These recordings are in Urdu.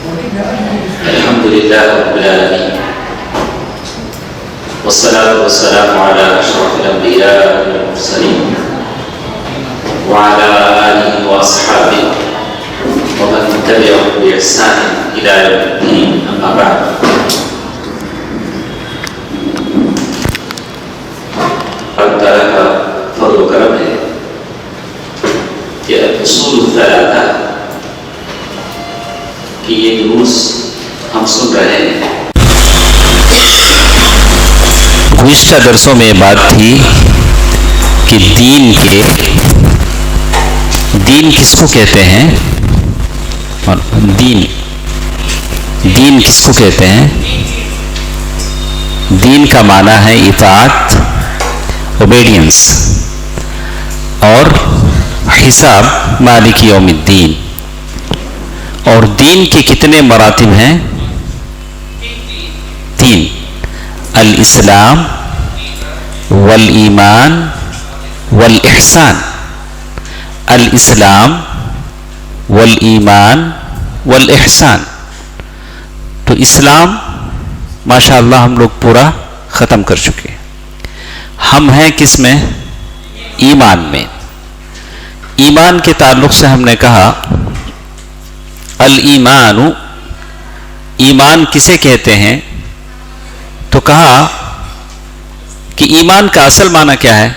الحمد لله رب العالمين والصلاة والسلام على أشرف الأنبياء والمرسلين وعلى آله وأصحابه ومن تبعهم بإحسان إلى يوم الدين. أما بعد. اللہ تعالیٰ کا فضل و کرم ہے کہ اصول الثلاثہ کہ یہ دروس ہم سن رہے ہیں. گزشتہ درسوں میں بات تھی کہ دین کس کو کہتے ہیں اور دین کس کو کہتے ہیں. دین کا معنی ہے اطاعت، اوبیڈینس، اور حساب مالک یوم الدین. اور دین کے کتنے مراتب ہیں؟ 3: الاسلام والایمان والاحسان. الاسلام والایمان والاحسان. تو اسلام ماشاءاللہ ہم لوگ پورا ختم کر چکے. ہم ہیں کس میں؟ ایمان میں. ایمان کے تعلق سے ہم نے کہا الایمان، ایمان کسے کہتے ہیں؟ تو کہا کہ ایمان کا اصل معنی کیا ہے؟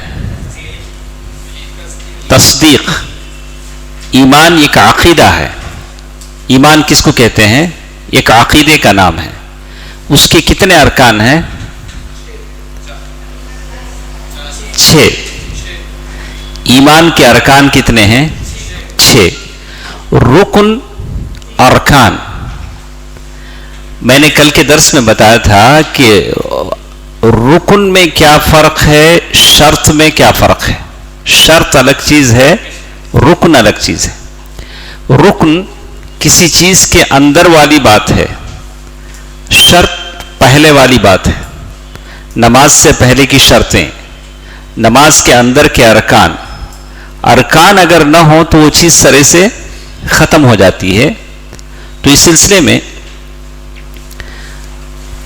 تصدیق. ایمان ایک عقیدہ ہے. ایمان کس کو کہتے ہیں؟ ایک عقیدے کا نام ہے. اس کے کتنے ارکان ہیں؟ 6. ایمان کے ارکان کتنے ہیں؟ 6. رکن ارکان. میں نے کل کے درس میں بتایا تھا کہ رکن میں کیا فرق ہے، شرط میں کیا فرق ہے. شرط الگ چیز ہے، رکن الگ چیز ہے. رکن کسی چیز کے اندر والی بات ہے، شرط پہلے والی بات ہے. نماز سے پہلے کی شرطیں، نماز کے اندر کے ارکان. ارکان اگر نہ ہو تو وہ چیز سرے سے ختم ہو جاتی ہے. تو اس سلسلے میں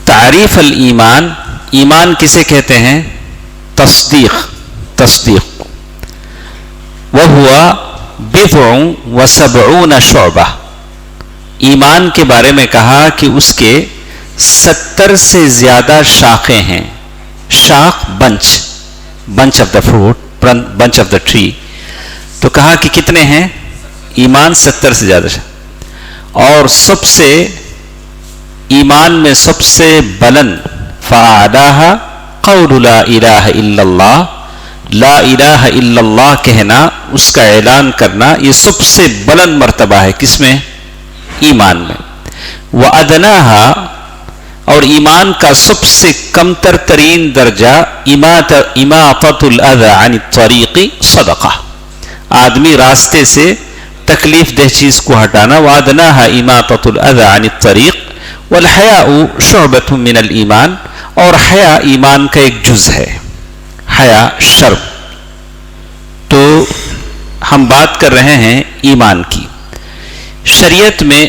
تعریف الایمان، ایمان کسے کہتے ہیں؟ تصدیق. وَهُوَ بِضْعٌ وَسَبْعُونَ شُعْبَةً. ایمان کے بارے میں کہا کہ اس کے 70 سے زیادہ شاخیں ہیں. شاخ bunch of the fruit, bunch of the tree. تو کہا کہ کتنے ہیں؟ ایمان 70 سے زیادہ. اور سب سے ایمان میں سب سے بلند فَأَعْلَاهَا قَوْلُ لَا إِلَٰهَ إِلَّا اللَّهُ. لا الہ الا اللہ کہنا، اس کا اعلان کرنا، یہ سب سے بلند مرتبہ ہے. کس میں؟ ایمان میں. وَأَدْنَاهَا، اور ایمان کا سب سے کمتر ترین درجہ اِمَاطَةُ الْأَذَى عَنِ الطَّرِيقِ صَدَقَةٌ. آدمی راستے سے تکلیف دہ چیز کو ہٹانا. وَأَدْنَاهَا اِمَاطَةُ الْأَذَى عَنِ الطَّرِيقِ. وَالْحَيَاءُ شُعْبَةٌ مِّنَ الْإِيمَانِ. اور حیا ایمان کا ایک جز ہے. حیا شرم. تو ہم بات کر رہے ہیں ایمان کی. شریعت میں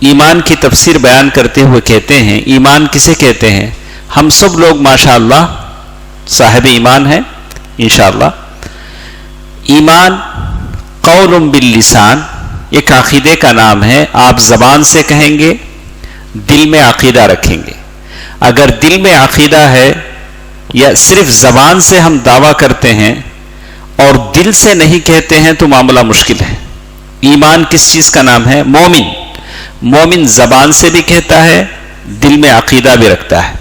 ایمان کی تفسیر بیان کرتے ہوئے کہتے ہیں ایمان کسے کہتے ہیں؟ ہم سب لوگ ماشاءاللہ صاحب ایمان ہیں انشاءاللہ. ایمان قول باللسان، ایک عقیدے کا نام ہے. آپ زبان سے کہیں گے، دل میں عقیدہ رکھیں گے. اگر دل میں عقیدہ ہے یا صرف زبان سے ہم دعویٰ کرتے ہیں اور دل سے نہیں کہتے ہیں تو معاملہ مشکل ہے. ایمان کس چیز کا نام ہے؟ مومن زبان سے بھی کہتا ہے، دل میں عقیدہ بھی رکھتا ہے.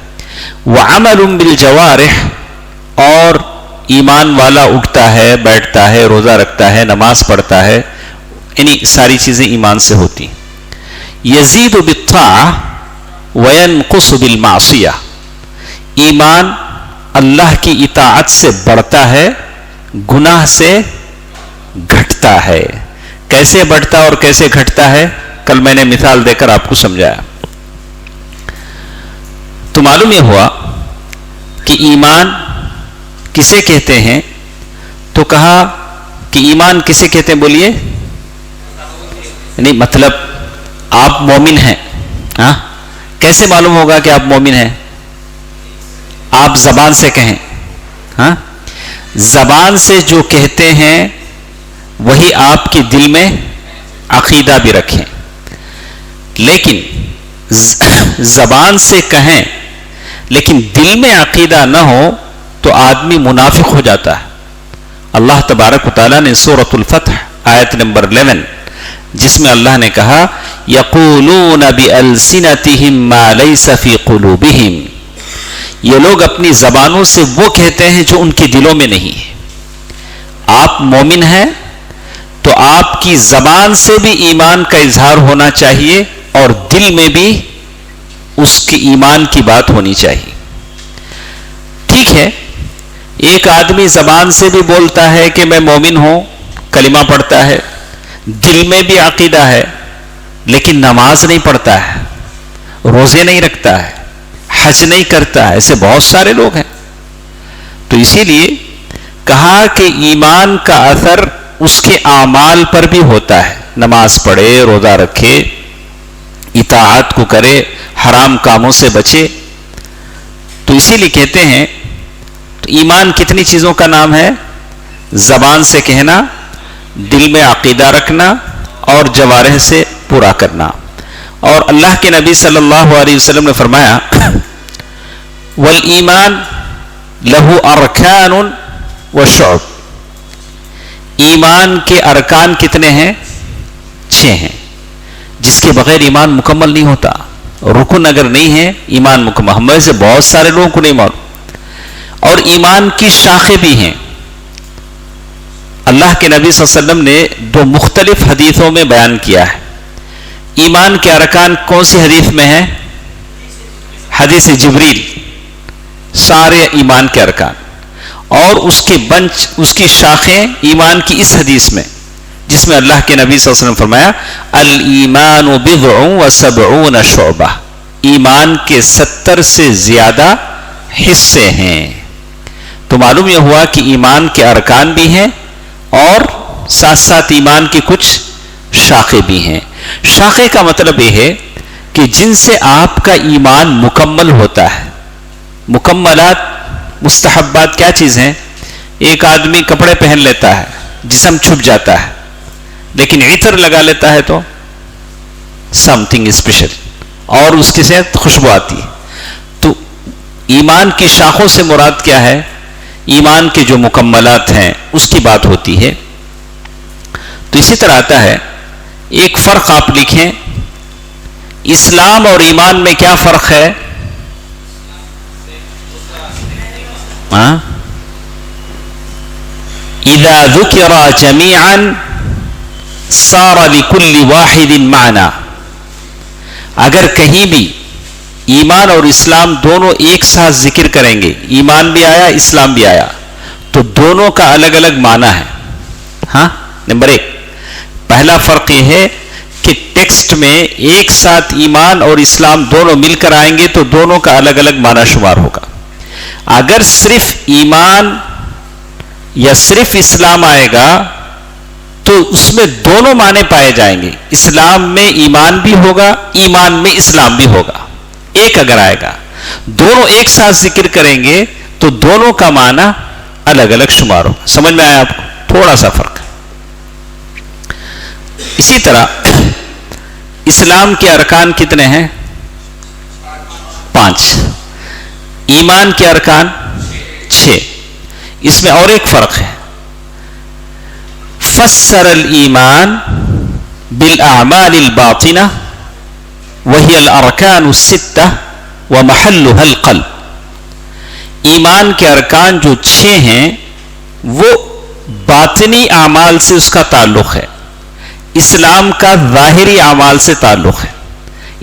وعمل بالجوارح، اور ایمان والا اٹھتا ہے، بیٹھتا ہے، روزہ رکھتا ہے، نماز پڑھتا ہے. یعنی ساری چیزیں ایمان سے ہوتی. یزید بالطاعہ وینقص بالمعصیہ. ایمان اللہ کی اطاعت سے بڑھتا ہے، گناہ سے گھٹتا ہے. کیسے بڑھتا اور کیسے گھٹتا ہے کل میں نے مثال دے کر آپ کو سمجھایا. تو معلوم یہ ہوا کہ ایمان کسے کہتے ہیں. تو کہا کہ ایمان کسے کہتے ہیں؟ بولیے. نہیں مطلب آپ مومن ہیں. ہاں کیسے معلوم ہوگا کہ آپ مومن ہیں؟ آپ زبان سے کہیں. ہاں زبان سے جو کہتے ہیں وہی آپ کے دل میں عقیدہ بھی رکھیں. لیکن زبان سے کہیں لیکن دل میں عقیدہ نہ ہو تو آدمی منافق ہو جاتا ہے. اللہ تبارک و تعالیٰ نے سورۃ الفتح آیت نمبر 11 جس میں اللہ نے کہا یقولون بألسنتہم ما لیس فی قلوبہم، یہ لوگ اپنی زبانوں سے وہ کہتے ہیں جو ان کے دلوں میں نہیں ہے. آپ مومن ہیں تو آپ کی زبان سے بھی ایمان کا اظہار ہونا چاہیے اور دل میں بھی اس کی ایمان کی بات ہونی چاہیے. ٹھیک ہے، ایک آدمی زبان سے بھی بولتا ہے کہ میں مومن ہوں، کلمہ پڑھتا ہے، دل میں بھی عقیدہ ہے، لیکن نماز نہیں پڑھتا ہے، روزے نہیں رکھتا ہے، حج نہیں کرتا ہے. ایسے بہت سارے لوگ ہیں. تو اسی لیے کہا کہ ایمان کا اثر اس کے اعمال پر بھی ہوتا ہے. نماز پڑھے، روزہ رکھے، اطاعت کو کرے، حرام کاموں سے بچے. تو اسی لیے کہتے ہیں تو ایمان کتنی چیزوں کا نام ہے؟ زبان سے کہنا، دل میں عقیدہ رکھنا اور جوارح سے پورا کرنا. اور اللہ کے نبی صلی اللہ علیہ وسلم نے فرمایا والایمان لہ ارکان وشعب، ایمان کے ارکان کتنے ہیں؟ 6 ہیں، جس کے بغیر ایمان مکمل نہیں ہوتا. رکن اگر نہیں ہے ایمان مکمل. ہم میں سے بہت سارے لوگوں کو نہیں معلوم. اور ایمان کی شاخیں بھی ہیں. اللہ کے نبی صلی اللہ علیہ وسلم نے 2 مختلف حدیثوں میں بیان کیا ہے. ایمان کے ارکان کون سی حدیث میں ہیں؟ حدیث جبریل، سارے ایمان کے ارکان. اور اس کے بنچ، اس کی شاخیں ایمان کی اس حدیث میں جس میں اللہ کے نبی صلی اللہ علیہ وسلم فرمایا الایمان بضع و70 شعبہ، ایمان کے 70 سے زیادہ حصے ہیں. تو معلوم یہ ہوا کہ ایمان کے ارکان بھی ہیں اور ساتھ ساتھ ایمان کی کچھ شاخیں بھی ہیں. شاخیں کا مطلب یہ ہے کہ جن سے آپ کا ایمان مکمل ہوتا ہے. مکملات، مستحبات کیا چیز ہیں؟ ایک آدمی کپڑے پہن لیتا ہے، جسم چھپ جاتا ہے، لیکن عطر لگا لیتا ہے تو سم تھنگ اسپیشل، اور اس کی صحت خوشبو آتی ہے. تو ایمان کی شاخوں سے مراد کیا ہے؟ ایمان کے جو مکملات ہیں اس کی بات ہوتی ہے. تو اسی طرح آتا ہے ایک فرق آپ لکھیں، اسلام اور ایمان میں کیا فرق ہے؟ اذا ذکر جميعا صار لكل واحد معنى، اگر کہیں بھی ایمان اور اسلام دونوں ایک ساتھ ذکر کریں گے، ایمان بھی آیا اسلام بھی آیا، تو دونوں کا الگ الگ معنی ہے. ہاں نمبر 1 پہلا فرق یہ ہے کہ ٹیکسٹ میں ایک ساتھ ایمان اور اسلام دونوں مل کر آئیں گے تو دونوں کا الگ الگ معنی شمار ہوگا. اگر صرف ایمان یا صرف اسلام آئے گا تو اس میں دونوں معنی پائے جائیں گے. اسلام میں ایمان بھی ہوگا، ایمان میں اسلام بھی ہوگا. ایک اگر آئے گا، دونوں ایک ساتھ ذکر کریں گے تو دونوں کا معنی الگ الگ شمار ہوگا. سمجھ میں آیا آپ کو؟ تھوڑا سا فرق. اسی طرح اسلام کے ارکان کتنے ہیں؟ 5. ایمان کے ارکان 6. اس میں اور ایک فرق ہے. فسر الایمان بالاعمال الباطنہ وہی الارکان الستہ ومحلها القلب. ایمان کے ارکان جو 6 ہیں وہ باطنی اعمال سے اس کا تعلق ہے. اسلام کا ظاہری اعمال سے تعلق ہے.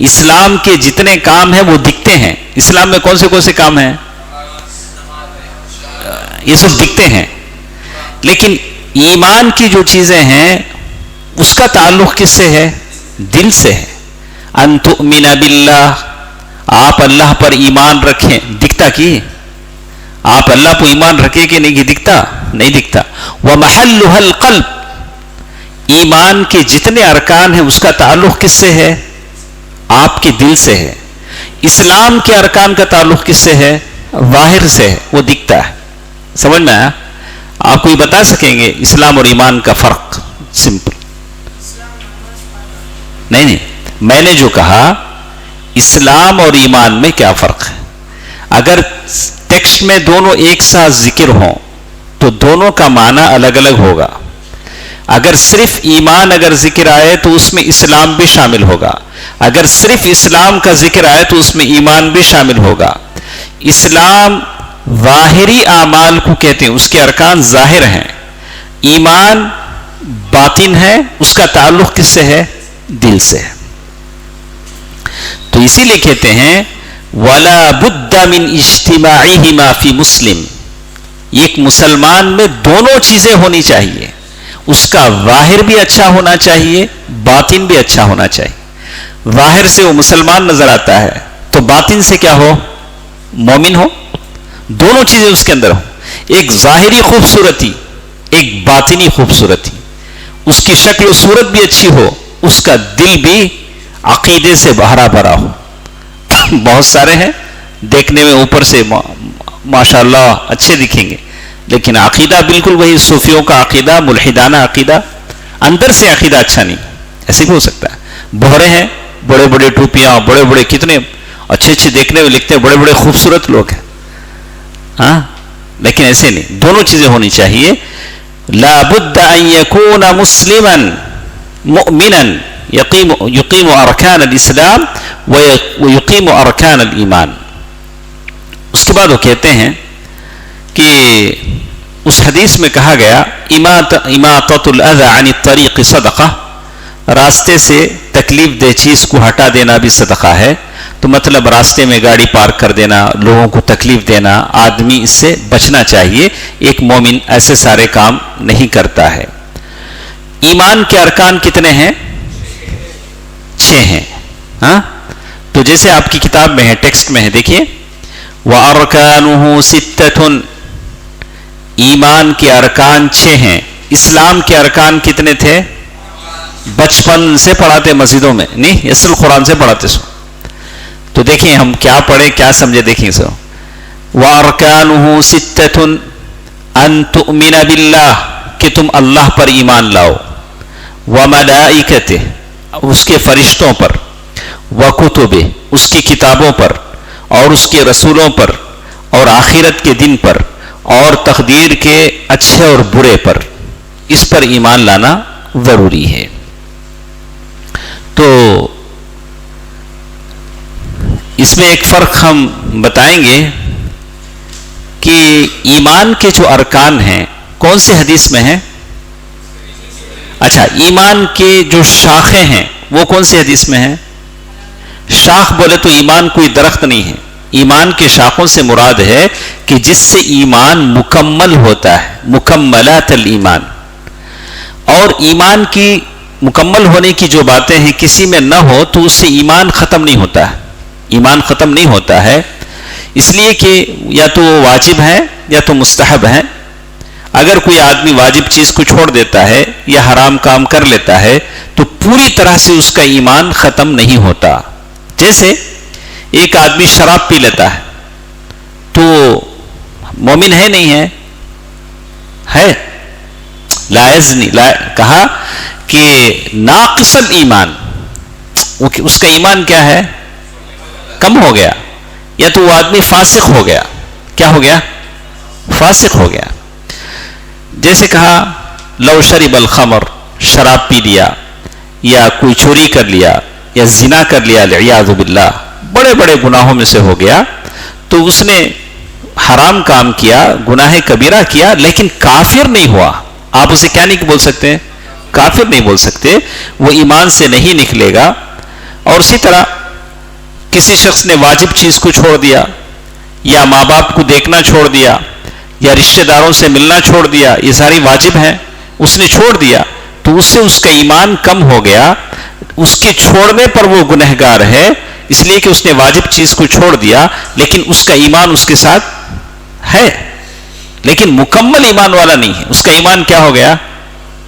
اسلام کے جتنے کام ہیں وہ دکھتے ہیں. اسلام میں کون سے کام ہیں؟ یہ سب دکھتے ہیں. لیکن ایمان کی جو چیزیں ہیں اس کا تعلق کس سے ہے؟ دل سے ہے. ان تؤمن باللہ، آپ اللہ پر ایمان رکھیں. دکھتا کی آپ اللہ پر ایمان رکھیں کہ نہیں؟ دکھتا نہیں دکھتا. ومحلها القلب، ایمان کے جتنے ارکان ہیں اس کا تعلق کس سے ہے؟ آپ کے دل سے ہے. اسلام کے ارکان کا تعلق کس سے ہے؟ ظاہر سے ہے، وہ دکھتا ہے. سمجھ میں آیا؟ آپ کو یہ بتا سکیں گے اسلام اور ایمان کا فرق؟ سمپل. نہیں، میں نے جو کہا اسلام اور ایمان میں کیا فرق ہے، اگر ٹیکسٹ میں دونوں ایک ساتھ ذکر ہوں تو دونوں کا معنی الگ الگ ہوگا. اگر صرف ایمان اگر ذکر آئے تو اس میں اسلام بھی شامل ہوگا، اگر صرف اسلام کا ذکر آئے تو اس میں ایمان بھی شامل ہوگا. اسلام ظاہری اعمال کو کہتے ہیں، اس کے ارکان ظاہر ہیں. ایمان باطن ہے، اس کا تعلق کس سے ہے؟ دل سے. تو اسی لیے کہتے ہیں وَلَا بُدَّ مِنْ اجْتِمَاعِهِمَا فِي مسلم. ایک مسلمان میں دونوں چیزیں ہونی چاہیے، اس کا ظاہر بھی اچھا ہونا چاہیے، باطن بھی اچھا ہونا چاہیے. ظاہر سے وہ مسلمان نظر آتا ہے تو باطن سے کیا ہو؟ مومن ہو. دونوں چیزیں اس کے اندر ہو، ایک ظاہری خوبصورتی، ایک باطنی خوبصورتی. اس کی شکل و صورت بھی اچھی ہو، اس کا دل بھی عقیدے سے بھرا بھرا ہو. بہت سارے ہیں دیکھنے میں اوپر سے ماشاءاللہ اچھے دکھیں گے، لیکن عقیدہ بالکل وہی صوفیوں کا عقیدہ، ملحدانہ عقیدہ، اندر سے عقیدہ اچھا نہیں. ایسے بھی ہو سکتا ہے. بہرے ہیں، بڑے بڑے ٹوپیاں، بڑے بڑے کتنے اچھے اچھے دیکھنے میں لکھتے ہیں، بڑے بڑے خوبصورت لوگ ہیں، ہاں، لیکن ایسے نہیں. دونوں چیزیں ہونی چاہیے. لا بد ان يكون مسلما مؤمنا يقيم ارکان الاسلام ويقيم ارکان الایمان. اس کے بعد وہ کہتے ہیں کہ اس حدیث میں کہا گیا اماطۃ الاذى عن الطریق صدقہ، راستے سے تکلیف دہ چیز کو ہٹا دینا بھی صدقہ ہے. تو مطلب راستے میں گاڑی پارک کر دینا، لوگوں کو تکلیف دینا، آدمی اس سے بچنا چاہیے. ایک مومن ایسے سارے کام نہیں کرتا ہے. ایمان کے ارکان کتنے ہیں؟ 6 ہیں. ہاں، تو جیسے آپ کی کتاب میں ہے، ٹیکسٹ میں ہے، دیکھیے وَأَرْكَانُهُ 6. ایمان کے ارکان 6 ہیں. اسلام کے ارکان کتنے تھے؟ بچپن سے پڑھاتے مسجدوں میں، نہیں اصل قرآن سے پڑھاتے سو. تو دیکھیں ہم کیا پڑھیں کیا سمجھے، دیکھیں سو. وَأَرْكَانُهُ 6 أَن تُؤْمِنَ بِاللَّهِ، کہ تم اللہ پر ایمان لاؤ، وَمَلَائِكَتِهِ، اس کے فرشتوں پر، وَكُتُبِهِ، اس کی کتابوں پر، اور اس کے رسولوں پر، اور آخرت کے دن پر، اور تقدیر کے اچھے اور برے پر. اس پر ایمان لانا ضروری ہے. تو اس میں ایک فرق ہم بتائیں گے کہ ایمان کے جو ارکان ہیں کون سے حدیث میں ہیں؟ اچھا، ایمان کے جو شاخیں ہیں وہ کون سی حدیث میں ہیں؟ شاخ بولے تو ایمان کوئی درخت نہیں ہے. ایمان کے شاخوں سے مراد ہے کہ جس سے ایمان مکمل ہوتا ہے، مکملات الایمان. اور ایمان کی مکمل ہونے کی جو باتیں ہیں کسی میں نہ ہو تو اس سے ایمان ختم نہیں ہوتا ہے. ایمان ختم نہیں ہوتا ہے، اس لیے کہ یا تو واجب ہے یا تو مستحب ہے. اگر کوئی آدمی واجب چیز کو چھوڑ دیتا ہے یا حرام کام کر لیتا ہے تو پوری طرح سے اس کا ایمان ختم نہیں ہوتا. جیسے ایک آدمی شراب پی لیتا ہے تو مومن ہے نہیں ہے؟ ہے. لا یزنی، کہا کہ ناقص الایمان، اس کا ایمان کیا ہے؟ کم ہو گیا. یا تو وہ آدمی فاسق ہو گیا. کیا ہو گیا؟ فاسق ہو گیا. جیسے کہا لو شرب الخمر، شراب پی لیا، یا کوئی چوری کر لیا، یا زنا کر لیا، والعیاذ باللہ، بڑے بڑے گناہوں میں سے ہو گیا. تو اس نے حرام کام کیا، گناہ کبیرہ کیا، لیکن کافر نہیں ہوا. آپ اسے کیا نہیں بول سکتے؟ کافر نہیں بول سکتے. وہ ایمان سے نہیں نکلے گا. اور اسی طرح کسی شخص نے واجب چیز کو چھوڑ دیا، یا ماں باپ کو دیکھنا چھوڑ دیا، یا رشتہ داروں سے ملنا چھوڑ دیا، یہ ساری واجب ہیں، اس نے چھوڑ دیا تو اس سے اس کا ایمان کم ہو گیا. اس کے چھوڑنے پر وہ گنہگار ہے، اس لیے کہ اس نے واجب چیز کو چھوڑ دیا، لیکن اس کا ایمان اس کے ساتھ ہے، لیکن مکمل ایمان والا نہیں ہے. اس کا ایمان کیا ہو گیا؟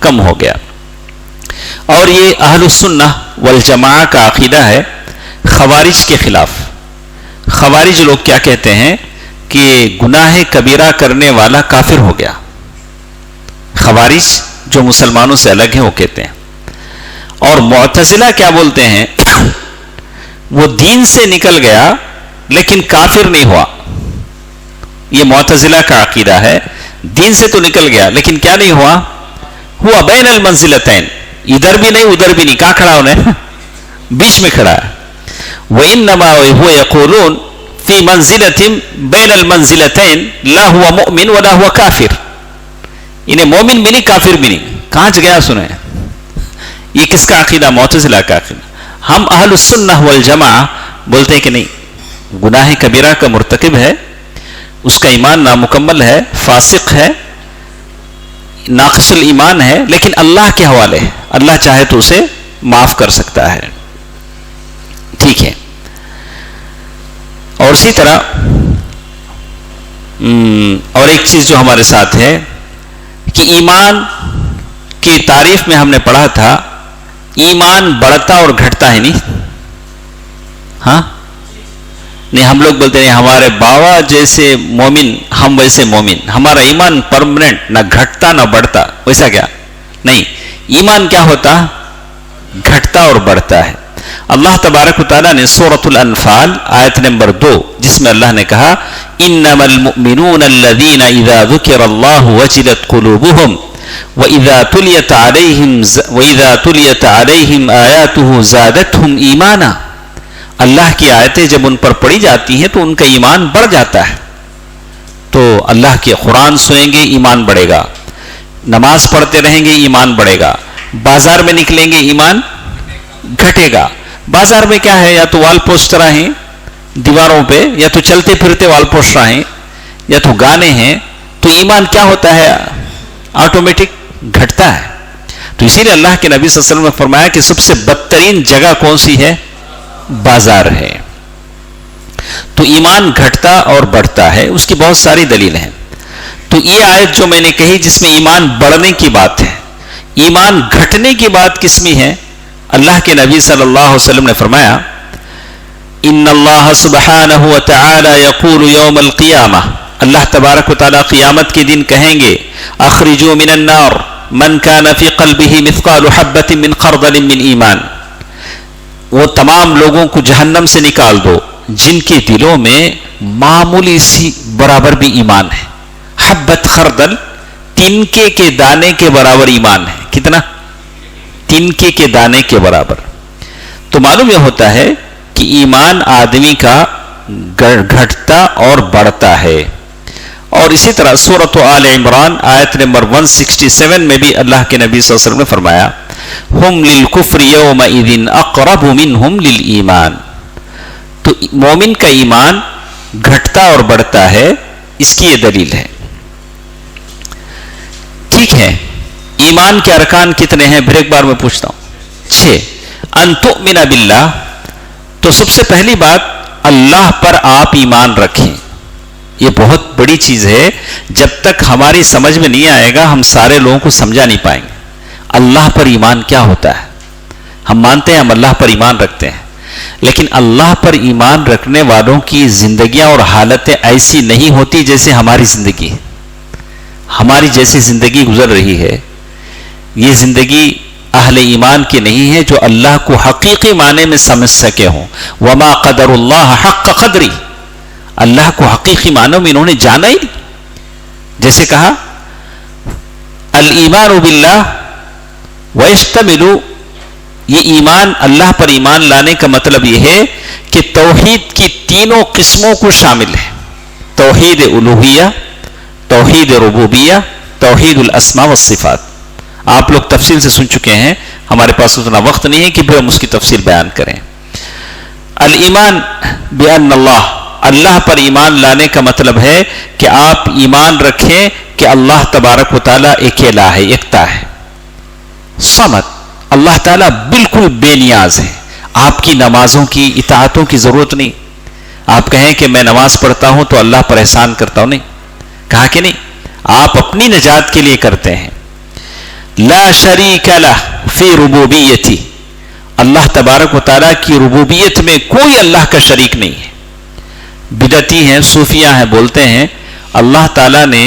کم ہو گیا. اور یہ اہل السنہ والجماعہ کا عقیدہ ہے خوارج کے خلاف. خوارج لوگ کیا کہتے ہیں کہ گناہ کبیرہ کرنے والا کافر ہو گیا. خوارج جو مسلمانوں سے الگ ہیں وہ کہتے ہیں. اور معتزلہ کیا بولتے ہیں؟ وہ دین سے نکل گیا لیکن کافر نہیں ہوا. یہ معتزلہ کا عقیدہ ہے. دین سے تو نکل گیا لیکن کیا نہیں ہوا؟ ہوا بین المنزلتین، ادھر بھی نہیں ادھر بھی نہیں. کہاں کھڑا انہیں؟ بیچ میں کھڑا ہے. وَإِنَّمَا هُوَ يَقُولُونَ فِي مَنزِلَةٍ بَيْنَ الْمَنزِلَتَيْنِ لَا هُوَ مُؤْمِنٌ وَلَا هُوَ كَافِرٌ. انہیں مومن بھی نہیں کافر بھی نہیں. کہاں گیا سنیں؟ یہ کس کا عقیدہ؟ معتزلہ کا عقیدہ. ہم اہل السنہ والجماعہ بولتے ہیں کہ نہیں، گناہ کبیرہ کا مرتکب ہے، اس کا ایمان نامکمل ہے، فاسق ہے، ناقص الایمان ہے، لیکن اللہ کے حوالے ہے. اللہ چاہے تو اسے معاف کر سکتا ہے. ٹھیک ہے. اور اسی طرح اور ایک چیز جو ہمارے ساتھ ہے کہ ایمان کی تعریف میں ہم نے پڑھا تھا ایمان بڑھتا اور گھٹتا ہے. نہیں ہاں نہیں، ہم لوگ بولتے ہیں ہمارے بابا جیسے مومن ہم ویسے مومن. ہمارا ایمان پرمننٹ، نہ گھٹتا نہ بڑھتا. ویسا کیا نہیں، ایمان کیا ہوتا؟ گھٹتا اور بڑھتا ہے. اللہ تبارک و تعالیٰ نے سورۃ الانفال آیت نمبر 2 جس میں اللہ نے کہا انما المؤمنون الذین اذا ذکر اللہ وجلت قلوبهم وَإِذَا تُلِيَتْ عَلَيْهِمْ آيَاتُهُ زَادَتْهُمْ ایمانا. اللہ کی آیتیں جب ان پر پڑھی جاتی ہیں تو ان کا ایمان بڑھ جاتا ہے. تو اللہ کے قرآن سنیں گے ایمان بڑھے گا، نماز پڑھتے رہیں گے ایمان بڑھے گا، بازار میں نکلیں گے ایمان گھٹے گا. بازار میں کیا ہے؟ یا تو وال پوسٹر ہیں دیواروں پہ، یا تو چلتے پھرتے وال پوسٹر ہیں، یا تو گانے ہیں. تو ایمان کیا ہوتا ہے؟ آٹومیٹک گھٹتا ہے. تو اسی لیے اللہ کے نبی صلی اللہ علیہ وسلم نے فرمایا کہ سب سے بدترین جگہ کون سی ہے؟ بازار ہے. تو ایمان گھٹتا اور بڑھتا ہے. اس کی بہت ساری دلیل ہیں. تو یہ آیت جو میں نے کہی جس میں ایمان بڑھنے کی بات ہے، ایمان گھٹنے کی بات کس میں ہے؟ اللہ کے نبی صلی اللہ علیہ وسلم نے فرمایا ان اللہ سبحانہ وتعالی یقول یوم القیامہ، اللہ تبارک و تعالیٰ قیامت کے دن کہیں گے اخرجوا من النار من کان فی قلبہ مثقال حبۃ من خردل من ایمان. وہ تمام لوگوں کو جہنم سے نکال دو جن کے دلوں میں معمولی سی برابر بھی ایمان ہے. حبت خردل، تنکے کے دانے کے برابر ایمان ہے. کتنا؟ تنکے کے دانے کے برابر. تو معلوم یہ ہوتا ہے کہ ایمان آدمی کا گھٹتا اور بڑھتا ہے. اور اسی طرح سورۃ آل عمران آیت نمبر 167 میں بھی اللہ کے نبی صلی اللہ علیہ وسلم نے فرمایا ہم للکفر یومئذ اقرب منہم للایمان. تو مومن کا ایمان گھٹتا اور بڑھتا ہے. اس کی یہ دلیل ہے. ٹھیک ہے. ایمان کے ارکان کتنے ہیں؟ پھر ایک بار میں پوچھتا ہوں. 6. ان تؤمن باللہ. تو سب سے پہلی بات اللہ پر آپ ایمان رکھیں. یہ بہت بڑی چیز ہے. جب تک ہماری سمجھ میں نہیں آئے گا ہم سارے لوگوں کو سمجھا نہیں پائیں گے. اللہ پر ایمان کیا ہوتا ہے؟ ہم مانتے ہیں ہم اللہ پر ایمان رکھتے ہیں، لیکن اللہ پر ایمان رکھنے والوں کی زندگیاں اور حالتیں ایسی نہیں ہوتی جیسے ہماری زندگی. ہماری جیسی زندگی گزر رہی ہے یہ زندگی اہل ایمان کی نہیں ہے جو اللہ کو حقیقی معنی میں سمجھ سکے ہوں. وما قدر اللہ حق قدری. اللہ کو حقیقی معنوں میں انہوں نے جانا ہی نہیں. جیسے کہا الایمان باللہ ویشتمل، یہ ایمان اللہ پر ایمان لانے کا مطلب یہ ہے کہ توحید کی تینوں قسموں کو شامل ہے. توحید الوہیہ، توحید ربوبیہ، توحید الاسماء والصفات. آپ لوگ تفصیل سے سن چکے ہیں، ہمارے پاس اتنا وقت نہیں ہے کہ پھر ہم اس کی تفصیل بیان کریں. الایمان بان اللہ، اللہ پر ایمان لانے کا مطلب ہے کہ آپ ایمان رکھیں کہ اللہ تبارک و تعالیٰ اکیلا ہے، یکتا ہے. صمد، اللہ تعالیٰ بالکل بے نیاز ہے. آپ کی نمازوں کی اطاعتوں کی ضرورت نہیں. آپ کہیں کہ میں نماز پڑھتا ہوں تو اللہ پر احسان کرتا ہوں، نہیں. کہا کہ نہیں، آپ اپنی نجات کے لیے کرتے ہیں. لا شریک لہ فی ربوبیتی، اللہ تبارک و تعالیٰ کی ربوبیت میں کوئی اللہ کا شریک نہیں ہے. بدعتی ہیں، صوفیہ ہیں، بولتے ہیں اللہ تعالیٰ نے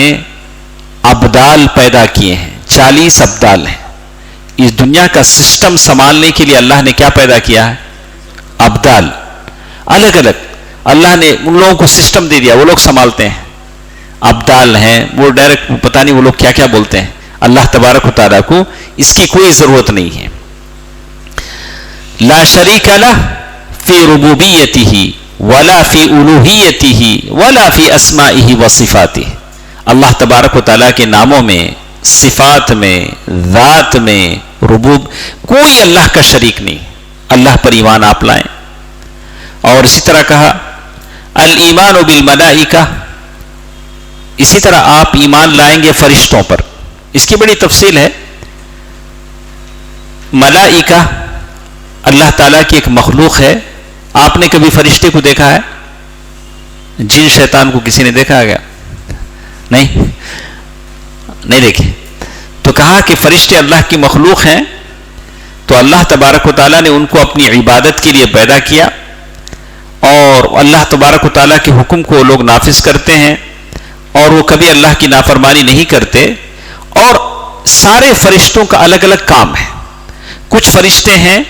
ابدال پیدا کیے ہیں، 40 ابدال ہیں. اس دنیا کا سسٹم سنبھالنے کے لیے اللہ نے کیا پیدا کیا ہے؟ ابدال. الگ الگ اللہ نے ان لوگوں کو سسٹم دے دیا، وہ لوگ سنبھالتے ہیں. ابدال ہیں، وہ ڈائریکٹ پتہ نہیں وہ لوگ کیا کیا بولتے ہیں. اللہ تبارک و تعالیٰ کو اس کی کوئی ضرورت نہیں ہے. لا شریک لہ فی ربوبیتہ ولا فی الوہیتہ ولا فی اسمائہ و صفاتہ. اللہ تبارک و تعالیٰ کے ناموں میں، صفات میں، ذات میں، کوئی اللہ کا شریک نہیں. اللہ پر ایمان آپ لائیں. اور اسی طرح کہا الایمان بالملائکہ، اسی طرح آپ ایمان لائیں گے فرشتوں پر. اس کی بڑی تفصیل ہے. ملائکہ اللہ تعالیٰ کی ایک مخلوق ہے. آپ نے کبھی فرشتے کو دیکھا ہے؟ جن شیطان کو کسی نے دیکھا ہے؟ نہیں دیکھے. تو کہا کہ فرشتے اللہ کی مخلوق ہیں، تو اللہ تبارک و تعالیٰ نے ان کو اپنی عبادت کے لیے پیدا کیا، اور اللہ تبارک و تعالیٰ کے حکم کو لوگ نافذ کرتے ہیں، اور وہ کبھی اللہ کی نافرمانی نہیں کرتے. اور سارے فرشتوں کا الگ الگ کام ہے. کچھ فرشتے ہیں،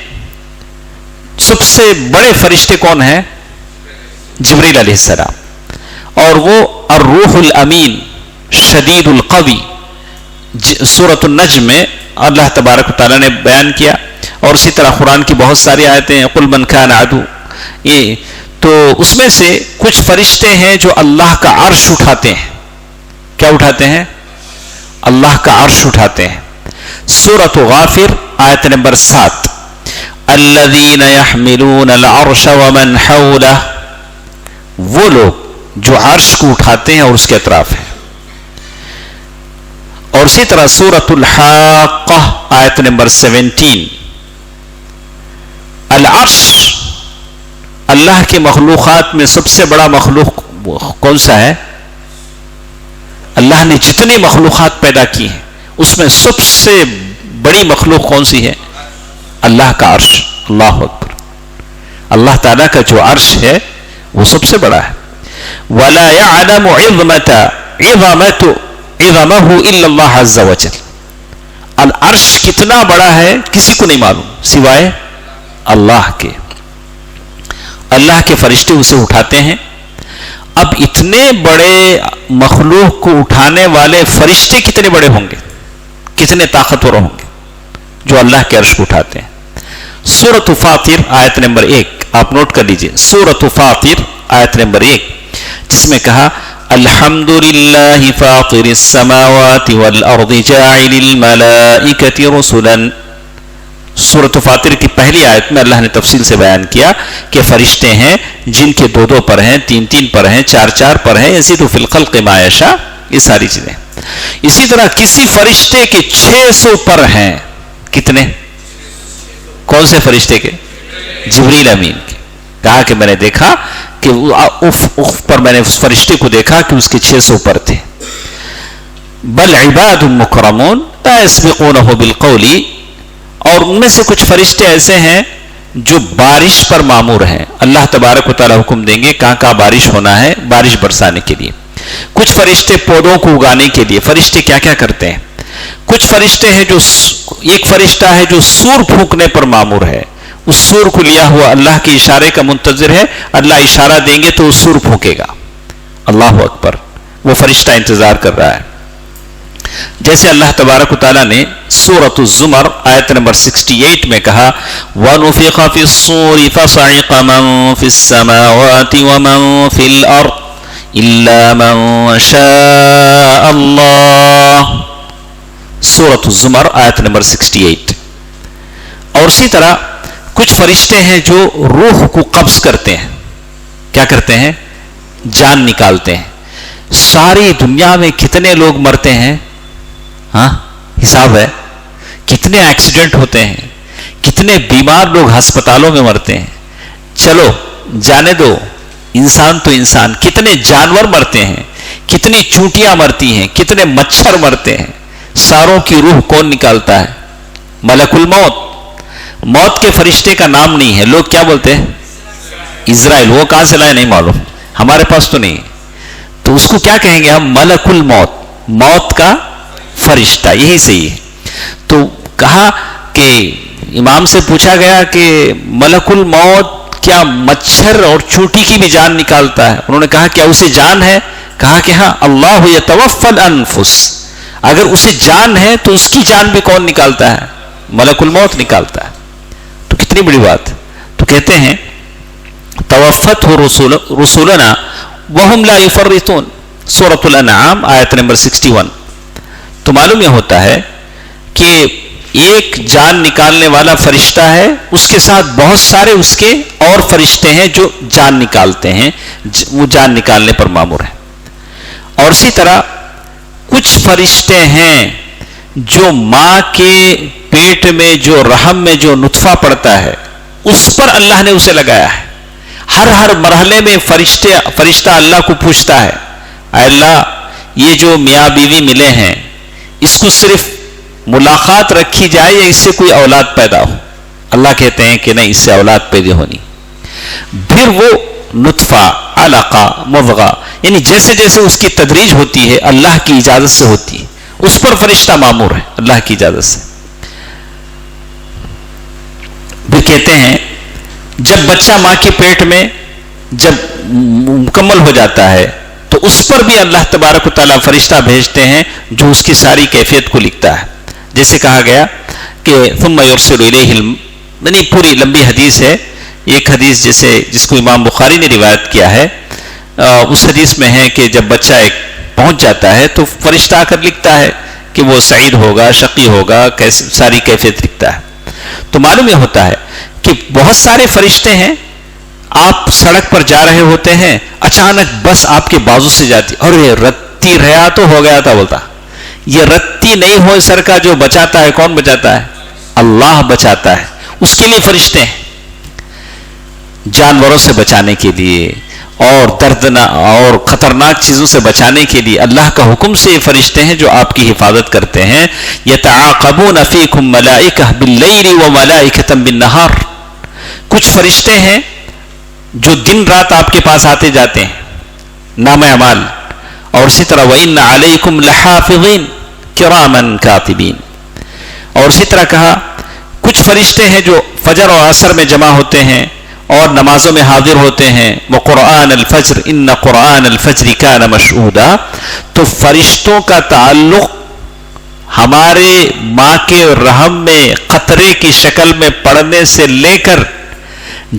سب سے بڑے فرشتے کون ہیں؟ جبریل علیہ السلام. اور وہ الروح الامین شدید القوی، سورۃ النجم میں اللہ تبارک و تعالیٰ نے بیان کیا. اور اسی طرح قرآن کی بہت ساری آیتیں ہیں، قل من کان عدو. یہ تو اس میں سے کچھ فرشتے ہیں جو اللہ کا عرش اٹھاتے ہیں. کیا اٹھاتے ہیں؟ اللہ کا عرش اٹھاتے ہیں. سورۃ غافر آیت نمبر 7 الذین یحملون العرش ومن حولہ، وہ لوگ جو عرش کو اٹھاتے ہیں اور اس کے اطراف ہیں. اور اسی طرح سورۃ الحاقہ آیت نمبر 17 العرش، اللہ کے مخلوقات میں سب سے بڑا مخلوق کون سا ہے؟ اللہ نے جتنی مخلوقات پیدا کی ہیں اس میں سب سے بڑی مخلوق کون سی ہے؟ اللہ کا عرش. اللہ اکبر. اللہ تعالیٰ کا جو عرش ہے وہ سب سے بڑا ہے. وَلَا يَعْلَمُ عِظَمَهُ إِلَّا اللَّهُ عَزَّ وَجَلَّ. العرش کتنا بڑا ہے کسی کو نہیں معلوم سوائے اللہ کے. اللہ کے فرشتے اسے اٹھاتے ہیں. اب اتنے بڑے مخلوق کو اٹھانے والے فرشتے کتنے بڑے ہوں گے، کتنے طاقتور ہوں گے جو اللہ کے عرش کو اٹھاتے ہیں. سورۃ فاطر آیت نمبر 1 آپ نوٹ کر لیجئے. سورۃ فاطر آیت نمبر 1 جس میں کہا الحمد للہ فاطر السماوات والارض جاعل الملائکۃ رسلا. سورۃ فاطر کی پہلی آیت میں اللہ نے تفصیل سے بیان کیا کہ فرشتے ہیں جن کے 2 پر ہیں، 3 پر ہیں، 4 پر ہیں. یزید فی الخلق ما یشاء، یہ ساری چیزیں. اسی طرح کسی فرشتے کے 600 پر ہیں. کتنے؟ کون سے فرشتے کے؟ جبریل امین کے. کہا کہ میں نے دیکھا کہ اف پر میں نے اس فرشتے کو دیکھا کہ اس کے 600 پر تھے. بل عباد مکرمون لا یسبقونہ بالقول. اور ان میں سے کچھ فرشتے ایسے ہیں جو بارش پر مامور ہیں. اللہ تبارک و تعالیٰ حکم دیں گے کہاں کہاں بارش ہونا ہے، بارش برسانے کے لیے. کچھ فرشتے پودوں کو اگانے کے لیے. فرشتے کیا کیا کرتے ہیں؟ کچھ فرشتے ہیں جو ایک فرشتہ ہے جو سور پھونکنے پر مامور ہے. اس سور کو لیا ہوا اللہ کے اشارے کا منتظر ہے. اللہ اشارہ دیں گے تو وہ سور پھونکے گا. اللہ اکبر. وہ فرشتہ انتظار کر رہا ہے. جیسے اللہ تبارک و تعالیٰ نے سورۃ الزمر آیت نمبر 68 میں کہا وَنُفِخَ فِي الصُّورِ فَصَعِقَ مَن فِي السَّمَاوَاتِ وَمَن فِي الْأَرْضِ إِلَّا مَن شَاءَ اللَّهُ. سورۃ الزمر آیت نمبر 68. اور اسی طرح کچھ فرشتے ہیں جو روح کو قبض کرتے ہیں. کیا کرتے ہیں؟ جان نکالتے ہیں. ساری دنیا میں کتنے لوگ مرتے ہیں؟ ہاں حساب ہے. کتنے ایکسیڈنٹ ہوتے ہیں، کتنے بیمار لوگ ہسپتالوں میں مرتے ہیں. چلو جانے دو، انسان تو انسان. کتنے جانور مرتے ہیں، کتنی چونٹیاں مرتی ہیں، کتنے مچھر مرتے ہیں. ساروں کی روح کون نکالتا ہے؟ ملک الموت. موت کے فرشتے کا نام نہیں ہے. لوگ کیا بولتے ہیں؟ اسرائیل. وہ کہاں سے لائے نہیں معلوم, ہمارے پاس تو نہیں. تو اس کو کیا کہیں گے ہم؟ ملک الموت, موت کا فرشتہ. یہی صحیح ہے. تو کہا کہ امام سے پوچھا گیا کہ ملک الموت کیا مچھر اور چونٹی کی بھی جان نکالتا ہے؟ انہوں نے کہا کیا اسے جان ہے؟ کہا کہ ہاں, اللہ یتوفی الانفس, اگر اسے جان ہے تو اس کی جان بھی کون نکالتا ہے؟ ملک الموت نکالتا ہے. تو کتنی بڑی بات. تو کہتے ہیں توفتہ رسولنا وہم لا یفرطون, سورۃ الانعام آیت نمبر 61. تو معلوم یہ ہوتا ہے کہ ایک جان نکالنے والا فرشتہ ہے, اس کے ساتھ بہت سارے اس کے اور فرشتے ہیں جو جان نکالتے ہیں, وہ جان نکالنے پر مامور ہیں. اور اسی طرح کچھ فرشتے ہیں جو ماں کے پیٹ میں جو رحم میں جو نطفہ پڑتا ہے اس پر اللہ نے اسے لگایا ہے. ہر مرحلے میں فرشتہ اللہ کو پوچھتا ہے, اے اللہ یہ جو میاں بیوی ملے ہیں اس کو صرف ملاقات رکھی جائے یا اس سے کوئی اولاد پیدا ہو؟ اللہ کہتے ہیں کہ نہیں, اس سے اولاد پیدا ہونی. پھر وہ نطفہ, علقہ, مضغہ, یعنی جیسے جیسے اس کی تدریج ہوتی ہے اللہ کی اجازت سے ہوتی ہے, اس پر فرشتہ مامور ہے اللہ کی اجازت سے. بھی کہتے ہیں جب بچہ ماں کے پیٹ میں جب مکمل ہو جاتا ہے تو اس پر بھی اللہ تبارک و تعالیٰ فرشتہ بھیجتے ہیں جو اس کی ساری کیفیت کو لکھتا ہے. جیسے کہا گیا کہ ثم یرسل الیہ, یعنی پوری لمبی حدیث ہے. ایک حدیث جس کو امام بخاری نے روایت کیا ہے, اس حدیث میں ہے کہ جب بچہ ایک پہنچ جاتا ہے تو فرشتہ آ کر لکھتا ہے کہ وہ سعید ہوگا, شقی ہوگا, ساری کیفیت لکھتا ہے. تو معلوم یہ ہوتا ہے کہ بہت سارے فرشتے ہیں. آپ سڑک پر جا رہے ہوتے ہیں, اچانک بس آپ کے بازو سے جاتی, اور یہ رتی رہا تو ہو گیا تھا, بولتا یہ رتی نہیں ہو سر کا جو بچاتا ہے, کون بچاتا ہے؟ اللہ بچاتا ہے. اس کے لیے فرشتے ہیں, جانوروں سے بچانے کے لیے اور دردناک اور خطرناک چیزوں سے بچانے کے لیے اللہ کا حکم سے یہ فرشتے ہیں جو آپ کی حفاظت کرتے ہیں. یتعاقبون فیکم ملائکہ باللیل وملائکۃ بالنہار. کچھ فرشتے ہیں جو دن رات آپ کے پاس آتے جاتے ہیں, نام اعمال. اور اسی طرح وَإِنَّ عَلَيْكُمْ لَحَافِظِينَ كِرَامًا كَاتِبِينَ. اور اسی طرح کہا کچھ فرشتے ہیں جو فجر اور عصر میں جمع ہوتے ہیں اور نمازوں میں حاضر ہوتے ہیں. وَقُرْآنَ الْفَجْرِ إِنَّ قُرْآنَ الْفَجْرِ كَانَ مَشْهُودًا. تو فرشتوں کا تعلق ہمارے ماں کے رحم میں قطرے کی شکل میں پڑنے سے لے کر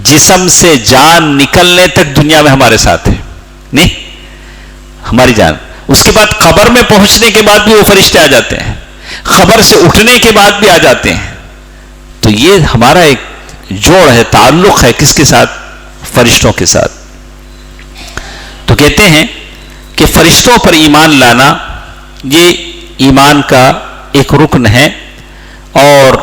جسم سے جان نکلنے تک دنیا میں ہمارے ساتھ ہے. نہیں, ہماری جان. اس کے بعد قبر میں پہنچنے کے بعد بھی وہ فرشتے آ جاتے ہیں, قبر سے اٹھنے کے بعد بھی آ جاتے ہیں. تو یہ ہمارا ایک جوڑ ہے, تعلق ہے کس کے ساتھ؟ فرشتوں کے ساتھ. تو کہتے ہیں کہ فرشتوں پر ایمان لانا یہ ایمان کا ایک رکن ہے. اور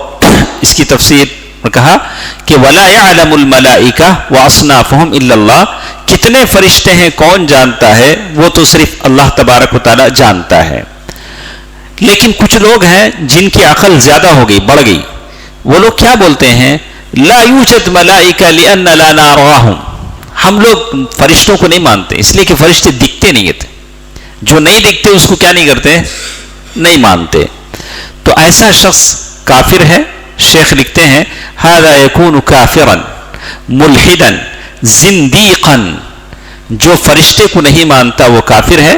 اس کی تفسیر میں کہا کہ وَلَا يَعْلَمُ الْمَلَائِكَةُ وَأَصْنَافُهُمْ إِلَّا اللَّهُ. کتنے فرشتے ہیں کون جانتا ہے, وہ تو صرف اللہ تبارک و تعالی جانتا ہے. لیکن کچھ لوگ ہیں جن کی عقل زیادہ ہو گئی, بڑھ گئی. وہ لوگ کیا بولتے ہیں؟ لا یوجد ملائکہ لأن لا نراہم. ہم لوگ فرشتوں کو نہیں مانتے اس لیے کہ فرشتے دکھتے نہیں تھے. جو نہیں دکھتے اس کو کیا نہیں کرتے؟ نہیں مانتے. تو ایسا شخص کافر ہے. شیخ لکھتے ہیں هذا يكون كافرا ملحدا زندیقا. جو فرشتے کو نہیں مانتا وہ کافر ہے,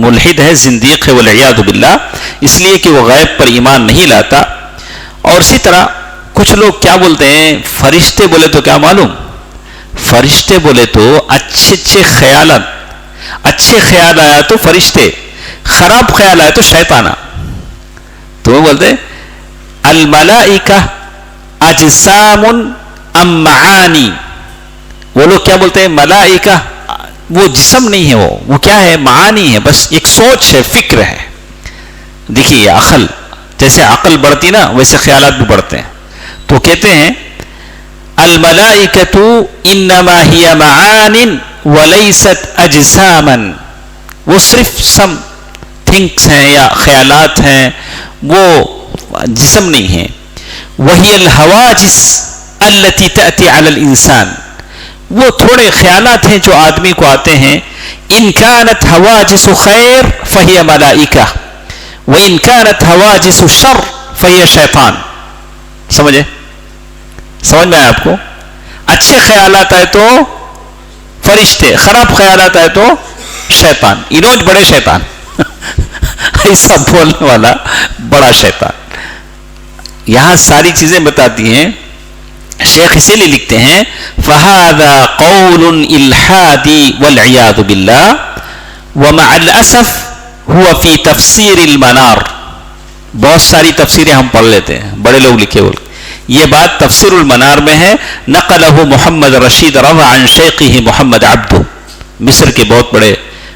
ملحد ہے, زندیق ہے, والعیاذ باللہ, اس لیے کہ وہ غیب پر ایمان نہیں لاتا. اور اسی طرح کچھ لوگ کیا بولتے ہیں؟ فرشتے بولے تو کیا معلوم؟ فرشتے بولے تو اچھے خیالات, اچھے خیال آیا تو فرشتے, خراب خیال آیا تو شیطانہ. تو وہ بولتے الملائکہ اجسام ام معانی. وہ لوگ کیا بولتے ہیں؟ ملائکہ وہ جسم نہیں ہے, وہ کیا ہے؟ معانی ہے, بس ایک سوچ ہے, فکر ہے. دیکھیے عقل, جیسے عقل بڑھتی نا ویسے خیالات بھی بڑھتے ہیں. تو کہتے ہیں الملائکۃ انما ہی معان ولیست اجساما. وہ صرف سم تھنکس ہیں یا خیالات ہیں, وہ جسم نہیں ہیں. وہی الحواجس التي تأتي على الانسان، وہ تھوڑے خیالات ہیں جو آدمی کو آتے ہیں. ان كانت حواجس خیر فهي ملائکہ وان كانت حواجس شر فهي شیطان. سمجھے؟ سمجھ میں آیا آپ کو؟ اچھے خیالات آئے تو فرشتے، خراب خیالات آئے تو شیطان. انوج بڑے شیطان ایسا بولنے والا بڑا شیطان. یہاں ساری چیزیں بتاتی ہیں. شیخ اسی لیے لکھتے ہیں فَهَذَا قَوْلٌ الْحَادِي وَالْعِيَاذُ بِاللَّهِ وَمَعَ الْأَسَفِ هُوَ فِي تَفْسِيرِ الْمَنَارِ. بہت ساری تفسیریں ہم پڑھ لیتے ہیں، بڑے لوگ لکھے ہوئے. یہ بات تفسیر المنار میں ہے. نقلہ محمد رشید رضا عن شیخہ محمد عبدہ، مصر کے بہت بڑے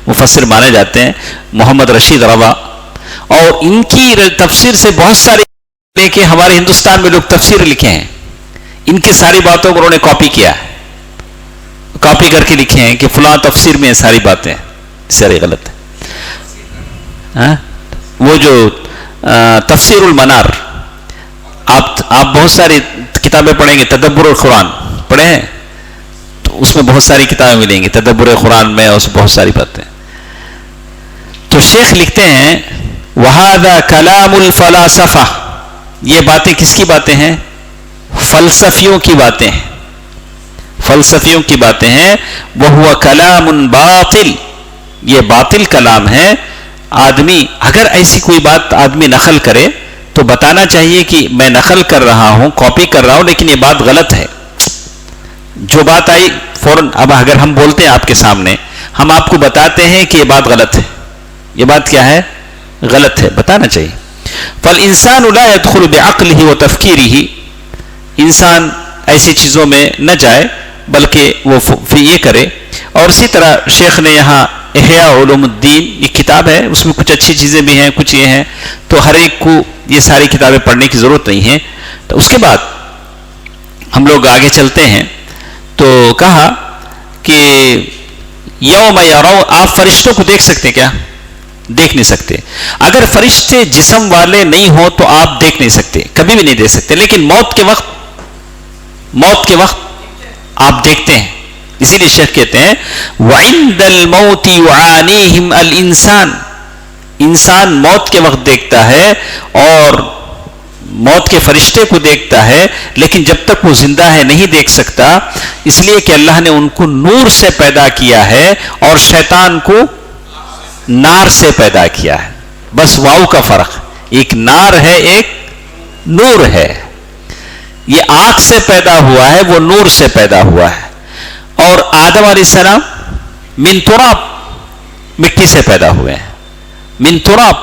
مفسر مانے جاتے ہیں محمد رشید رضا. اور ان کی تفسیر سے بہت سارے کہ ہمارے ہندوستان میں لوگ تفسیر لکھے ہیں، ان کی ساری باتوں کو انہوں نے کاپی کیا ہے، کاپی کر کے لکھے ہیں کہ فلاں تفسیر میں ساری باتیں ساری غلط ہیں. وہ جو تفسیر المنار، آپ بہت ساری کتابیں پڑھیں گے. تدبر القرآن پڑھے ہیں تو اس میں بہت ساری کتابیں ملیں گی تدبر قرآن میں، اس بہت ساری باتیں. تو شیخ لکھتے ہیں وَهَذَا كَلَامُ الْفَلَاسَفَةِ، یہ باتیں کس کی باتیں ہیں؟ فلسفیوں کی باتیں ہیں، فلسفیوں کی باتیں ہیں. وَهُوَ كَلَامٌ باطل، یہ باطل کلام ہے. آدمی اگر ایسی کوئی بات آدمی نقل کرے تو بتانا چاہیے کہ میں نقل کر رہا ہوں، کاپی کر رہا ہوں، لیکن یہ بات غلط ہے. جو بات آئی فوراً، اب اگر ہم بولتے ہیں آپ کے سامنے، ہم آپ کو بتاتے ہیں کہ یہ بات غلط ہے. یہ بات کیا ہے؟ غلط ہے، بتانا چاہیے. فَالْإِنسَانُ لَا يَدْخُلُ بِعَقْلِهِ وَتَفْكِيرِهِ، انسان ایسی چیزوں میں نہ جائے بلکہ وہ یہ کرے. اور اسی طرح شیخ نے یہاں احیاء علوم الدین ایک کتاب ہے، اس میں کچھ اچھی چیزیں بھی ہیں، کچھ یہ ہیں. تو ہر ایک کو یہ ساری کتابیں پڑھنے کی ضرورت نہیں ہے. تو اس کے بعد ہم لوگ آگے چلتے ہیں. تو کہا کہ یوم یرو، آپ فرشتوں کو دیکھ سکتے کیا؟ دیکھ نہیں سکتے. اگر فرشتے جسم والے نہیں ہوں تو آپ دیکھ نہیں سکتے، کبھی بھی نہیں دیکھ سکتے. لیکن موت کے وقت آپ دیکھتے ہیں. اسی لیے شیخ کہتے ہیں وَعِنْدَ الْمَوْتِ يُعَانِيهِمْ الْإِنسَانِ، انسان موت کے وقت دیکھتا ہے اور موت کے فرشتے کو دیکھتا ہے، لیکن جب تک وہ زندہ ہے نہیں دیکھ سکتا. اس لیے کہ اللہ نے ان کو نور سے پیدا کیا ہے اور شیطان کو نار سے پیدا کیا ہے. بس واؤ کا فرق، ایک نار ہے ایک نور ہے. یہ آگ سے پیدا ہوا ہے، وہ نور سے پیدا ہوا ہے. اور آدم علیہ السلام من تراب، مٹی سے پیدا ہوئے ہیں، من تراب.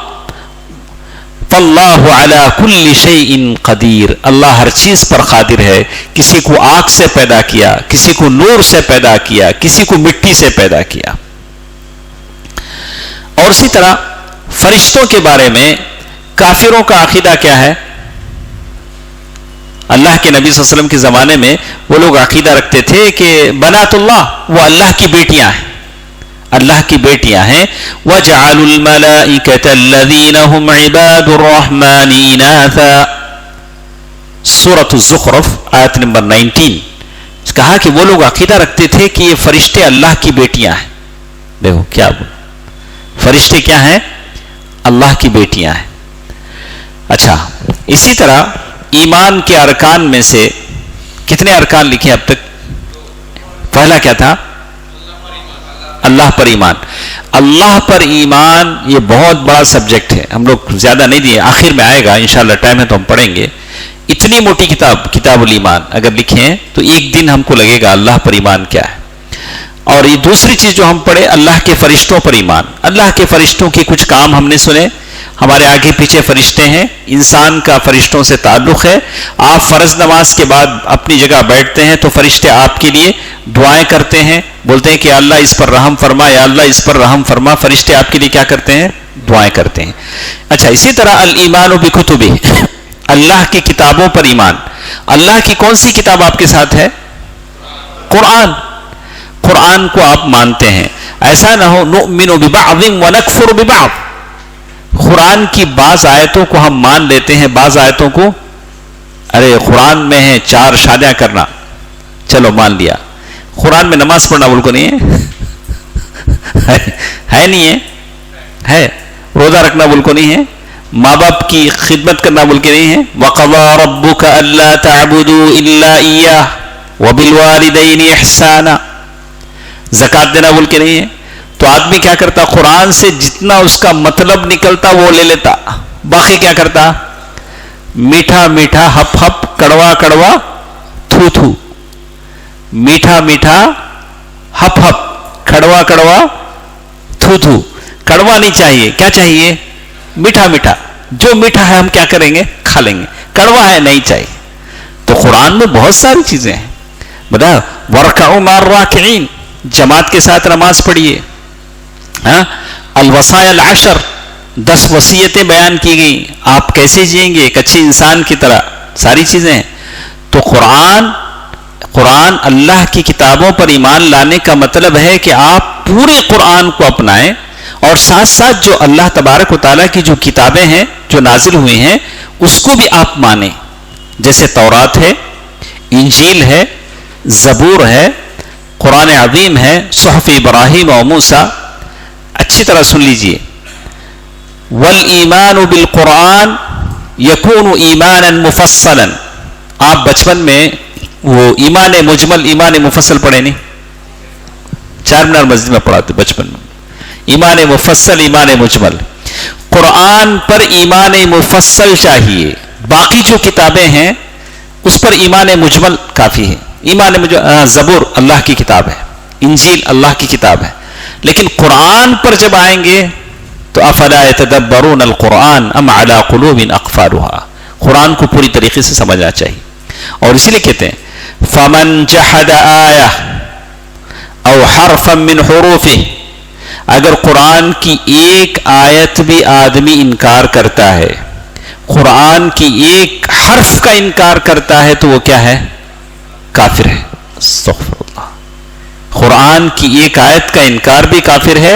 فاللہ علی کل شیء قدیر، اللہ ہر چیز پر قادر ہے. کسی کو آگ سے پیدا کیا، کسی کو نور سے پیدا کیا، کسی کو مٹی سے پیدا کیا. اور اسی طرح فرشتوں کے بارے میں کافروں کا عقیدہ کیا ہے؟ اللہ کے نبی صلی اللہ علیہ وسلم کے زمانے میں وہ لوگ عقیدہ رکھتے تھے کہ بنات اللہ، وہ اللہ کی بیٹیاں ہیں، اللہ کی بیٹیاں ہیں. وَجَعَلُوا الْمَلَائِكَةَ الَّذِينَ هُمْ عِبَادُ الرَّحْمَنِ إِنَاثًا، سورۃ الزخرف آیت نمبر 19. کہا کہ وہ لوگ عقیدہ رکھتے تھے کہ یہ فرشتے اللہ کی بیٹیاں ہیں. دیکھو کیا بول، فرشتے کیا ہیں؟ اللہ کی بیٹیاں ہیں. اچھا، اسی طرح ایمان کے ارکان میں سے کتنے ارکان لکھے اب تک؟ پہلا کیا تھا؟ اللہ پر ایمان. اللہ پر ایمان یہ بہت بڑا سبجیکٹ ہے، ہم لوگ زیادہ نہیں دیے، آخر میں آئے گا انشاءاللہ، ٹائم ہے تو ہم پڑھیں گے. اتنی موٹی کتاب الایمان اگر لکھیں تو ایک دن ہم کو لگے گا اللہ پر ایمان کیا ہے. اور یہ دوسری چیز جو ہم پڑھے، اللہ کے فرشتوں پر ایمان. اللہ کے فرشتوں کے کچھ کام ہم نے سنے، ہمارے آگے پیچھے فرشتے ہیں، انسان کا فرشتوں سے تعلق ہے. آپ فرض نماز کے بعد اپنی جگہ بیٹھتے ہیں تو فرشتے آپ کے لیے دعائیں کرتے ہیں، بولتے ہیں کہ اللہ اس پر رحم فرما، یا اللہ اس پر رحم فرما. فرشتے آپ کے لیے کیا کرتے ہیں؟ دعائیں کرتے ہیں. اچھا، اسی طرح الایمان بکتبہ، اللہ کی کتابوں پر ایمان. اللہ کی کون سی کتاب آپ کے ساتھ ہے؟ قرآن. قرآن کو آپ مانتے ہیں. ایسا نہ ہو نؤمن ببعض ونکفر ببعض، قرآن کی بعض آیتوں کو ہم مان لیتے ہیں، بعض آیتوں کو ارے قرآن میں ہے 4 شادیاں کرنا، چلو مان لیا. قرآن میں نماز پڑھنا بول کو نہیں ہے نہیں ہے روزہ رکھنا بول کو نہیں ہے، ماں باپ کی خدمت کرنا بول کے نہیں ہے. وَقَضَىٰ رَبُّكَ أَلَّا تَعْبُدُوا إِلَّا إِيَّاهُ وَبِالْوَالِدَيْنِ إِحْسَانًا، زکوٰۃ دینا بول کے نہیں ہے. تو آدمی کیا کرتا، قرآن سے جتنا اس کا مطلب نکلتا وہ لے لیتا، باقی کیا کرتا، میٹھا میٹھا ہپ ہپ، کڑوا کڑوا تھو تھو، میٹھا میٹھا ہپ ہپ، کڑوا کڑوا تھو تھو. کڑوا نہیں چاہیے، کیا چاہیے، میٹھا میٹھا. جو میٹھا ہے ہم کیا کریں گے، کھا لیں گے، کڑوا ہے نہیں چاہیے. تو قرآن میں بہت ساری چیزیں ہیں. بتا وَارْكَعُوا مَعَ الرَّاكِعِينَ، جماعت کے ساتھ نماز پڑھیے. الوصايا العشر، 10 وصیتیں بیان کی گئی، آپ کیسے جئیں گے ایک اچھے انسان کی طرح، ساری چیزیں ہیں. تو قرآن اللہ کی کتابوں پر ایمان لانے کا مطلب ہے کہ آپ پورے قرآن کو اپنائیں، اور ساتھ ساتھ جو اللہ تبارک و تعالیٰ کی جو کتابیں ہیں جو نازل ہوئی ہیں اس کو بھی آپ مانیں. جیسے تورات ہے، انجیل ہے، زبور ہے، قرآن عظیم ہے، صحف ابراہیم و موسیٰ. اچھی طرح سن لیجئے. والایمان بالقرآن یکون ایمانا مفصلا. آپ بچپن میں وہ ایمان مجمل ایمان مفصل پڑھے نہیں؟ 4 مینار مسجد میں پڑھاتے بچپن میں. ایمان مفصل ایمان مجمل. قرآن پر ایمان مفصل چاہیے، باقی جو کتابیں ہیں اس پر ایمان مجمل کافی ہے. زبور اللہ کی کتاب ہے، انجیل اللہ کی کتاب ہے، لیکن قرآن پر جب آئیں گے تو افلا یتدبرون القرآن ام علی قلوب اقفالها، قرآن کو پوری طریقے سے سمجھنا چاہیے. اور اسی لیے کہتے ہیں فمن جحد آیہ او حرفا من حروفه، اگر قرآن کی ایک آیت بھی آدمی انکار کرتا ہے، قرآن کی ایک حرف کا انکار کرتا ہے، تو وہ کیا ہے، کافر ہے. استغفر اللہ. قرآن کی ایک آیت کا انکار بھی کافر ہے،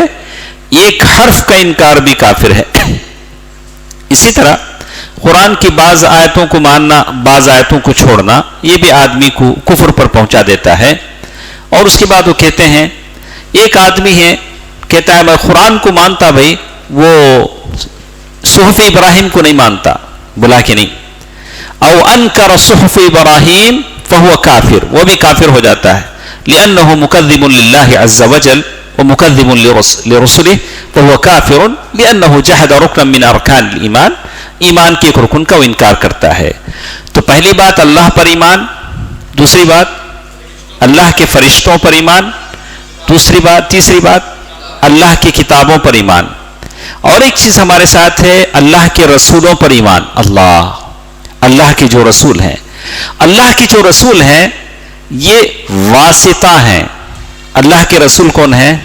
ایک حرف کا انکار بھی کافر ہے. اسی طرح قرآن کی بعض آیتوں کو ماننا، بعض آیتوں کو چھوڑنا، یہ بھی آدمی کو کفر پر پہنچا دیتا ہے. اور اس کے بعد وہ کہتے ہیں، ایک آدمی ہے کہتا ہے میں قرآن کو مانتا، بھائی وہ صحف ابراہیم کو نہیں مانتا، بلا کے نہیں. او انکر صحف ابراہیم فہو کافر، وہ بھی کافر ہو جاتا ہے. لأنه مكذب لله عز وجل ومكذب لرسله فهو كافر لأنه جحد ركنا من أركان الإيمان، ایمان کے ایک رکن کا وہ انکار کرتا ہے. تو پہلی بات اللہ پر ایمان، دوسری بات اللہ کے فرشتوں پر ایمان، تیسری بات اللہ کی کتابوں پر ایمان. اور ایک چیز ہمارے ساتھ ہے اللہ کے رسولوں پر ایمان. اللہ کے جو رسول ہیں، اللہ کے جو رسول ہیں یہ واسطہ ہیں. اللہ کے رسول کون ہیں،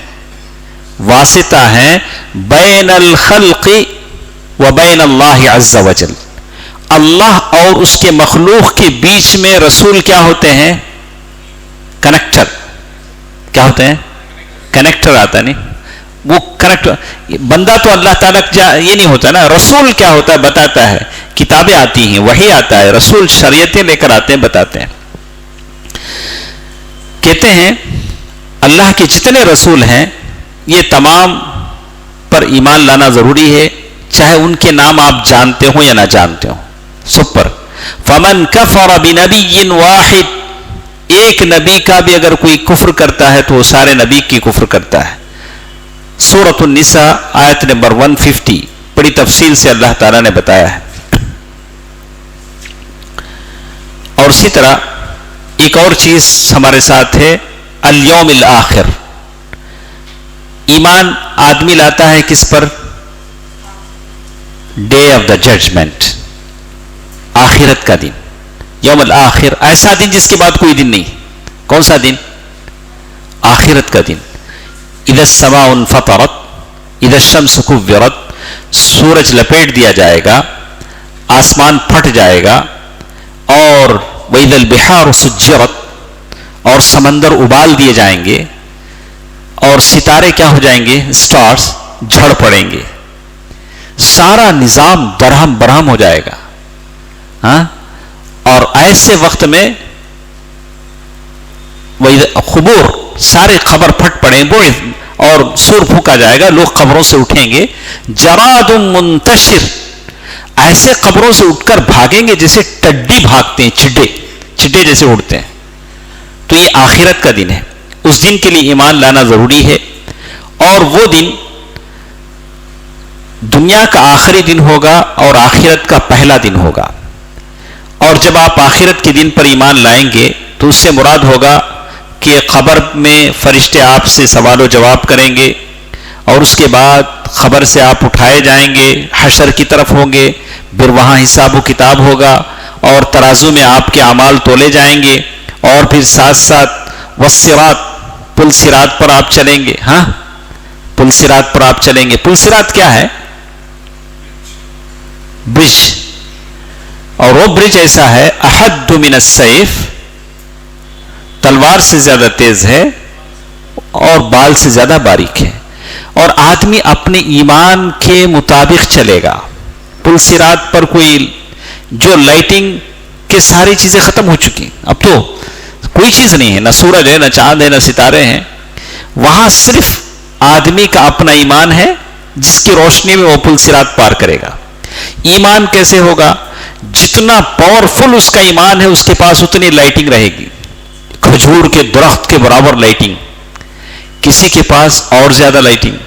واسطہ ہیں بین الخلق و بین اللہ عز وجل. اللہ اور اس کے مخلوق کے بیچ میں رسول کیا ہوتے ہیں، کنیکٹر. کیا ہوتے ہیں، کنیکٹر آتا نہیں، وہ کنیکٹر. بندہ تو اللہ تعالیٰ یہ نہیں ہوتا نا، رسول کیا ہوتا ہے بتاتا ہے. کتابیں آتی ہیں، وحی آتا ہے، رسول شریعتیں لے کر آتے ہیں، بتاتے ہیں. کہتے ہیں اللہ کے جتنے رسول ہیں یہ تمام پر ایمان لانا ضروری ہے، چاہے ان کے نام آپ جانتے ہوں یا نہ جانتے ہوں. سب پر. فمن کفر بنبی واحد، ایک نبی کا بھی اگر کوئی کفر کرتا ہے تو وہ سارے نبی کی کفر کرتا ہے. سورۃ النساء آیت نمبر 150 بڑی تفصیل سے اللہ تعالیٰ نے بتایا ہے. اور اسی طرح ایک اور چیز ہمارے ساتھ ہے الیوم الآخر. ایمان آدمی لاتا ہے کس پر، ڈے آف دا ججمنٹ، آخرت کا دن. یوم الآخر ایسا دن جس کے بعد کوئی دن نہیں. کون سا دن، آخرت کا دن. اذا السماء انفطرت اذا الشمس كورت، سورج لپیٹ دیا جائے گا، آسمان پھٹ جائے گا، اور وَإِذَا الْبِحَارُ سُجِّرَتْ، اور سمندر ابال دیے جائیں گے، اور ستارے کیا ہو جائیں گے، سٹارز جھڑ پڑیں گے، سارا نظام درہم برہم ہو جائے گا. اور ایسے وقت میں قبور سارے قبر پھٹ پڑیں گے اور سور پھونکا جائے گا، لوگ قبروں سے اٹھیں گے، جراد منتشر، ایسے قبروں سے اٹھ کر بھاگیں گے جیسے ٹڈی بھاگتے ہیں، چڈے جیسے اڑتے ہیں. تو یہ آخرت کا دن ہے، اس دن کے لیے ایمان لانا ضروری ہے. اور وہ دن دنیا کا آخری دن ہوگا اور آخرت کا پہلا دن ہوگا. اور جب آپ آخرت کے دن پر ایمان لائیں گے تو اس سے مراد ہوگا کہ قبر میں فرشتے آپ سے سوال و جواب کریں گے، اور اس کے بعد قبر سے آپ اٹھائے جائیں گے، حشر کی طرف ہوں گے، پھر وہاں حساب و کتاب ہوگا اور ترازو میں آپ کے اعمال تولے جائیں گے، اور پھر ساتھ ساتھ والصراط، پل صراط پر آپ چلیں گے. ہاں، پل صراط پر آپ چلیں گے. پل صراط کیا ہے؟ برج. اور وہ برج ایسا ہے احد من السیف، تلوار سے زیادہ تیز ہے اور بال سے زیادہ باریک ہے. اور آدمی اپنے ایمان کے مطابق چلے گا. پل صراط پر کوئی جو لائٹنگ کے ساری چیزیں ختم ہو چکی، اب تو کوئی چیز نہیں ہے، نہ سورج ہے، نہ چاند ہے، نہ ستارے ہیں. وہاں صرف آدمی کا اپنا ایمان ہے جس کی روشنی میں وہ پل صراط پار کرے گا. ایمان کیسے ہوگا؟ جتنا پاورفل اس کا ایمان ہے اس کے پاس اتنی لائٹنگ رہے گی، کھجور کے درخت کے برابر لائٹنگ. کسی کے پاس اور زیادہ لائٹنگ،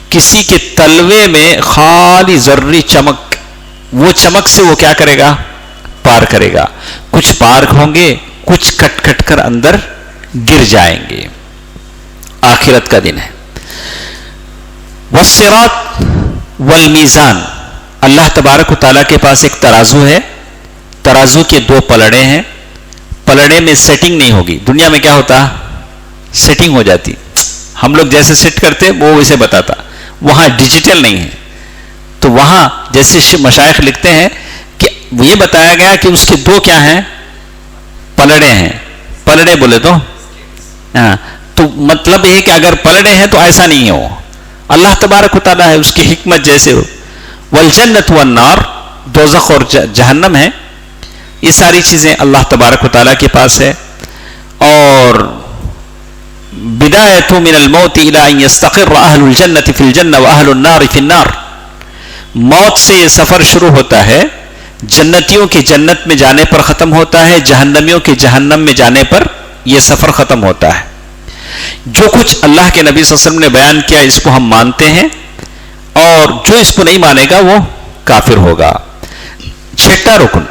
کسی کے تلوے میں خالی ذری چمک، وہ چمک سے وہ کیا کرے گا؟ پار کرے گا. کچھ پار ہوں گے، کچھ کٹ کٹ کر اندر گر جائیں گے. آخرت کا دن ہے. والصراط والمیزان، اللہ تبارک و تعالیٰ کے پاس ایک ترازو ہے، ترازو کے دو پلڑے ہیں. پلڑے میں سیٹنگ نہیں ہوگی. دنیا میں کیا ہوتا؟ سیٹنگ ہو جاتی، ہم لوگ جیسے سیٹ کرتے وہ ویسے بتاتا. وہاں ڈیجیٹل نہیں ہے. تو وہاں جیسے مشائخ لکھتے ہیں کہ یہ بتایا گیا کہ اس کے دو کیا ہیں؟ پلڑے ہیں. پلڑے بولے تو ہاں، تو مطلب یہ کہ اگر پلڑے ہیں تو ایسا نہیں ہے. وہ اللہ تبارک و تعالیٰ ہے، اس کی حکمت جیسے ہو. والجنت والنار، دوزخ اور جہنم ہے. یہ ساری چیزیں اللہ تبارک و تعالیٰ کے پاس ہے. اور بدایت من الموت الى ان يستقر اہل الجنت فی الجنہ واہل النار فی النار، موت سے یہ سفر شروع ہوتا ہے، جنتیوں کے جنت میں جانے پر ختم ہوتا ہے، جہنمیوں کے جہنم میں جانے پر یہ سفر ختم ہوتا ہے. جو کچھ اللہ کے نبی صلی اللہ علیہ وسلم نے بیان کیا اس کو ہم مانتے ہیں، اور جو اس کو نہیں مانے گا وہ کافر ہوگا. چھٹا رکن،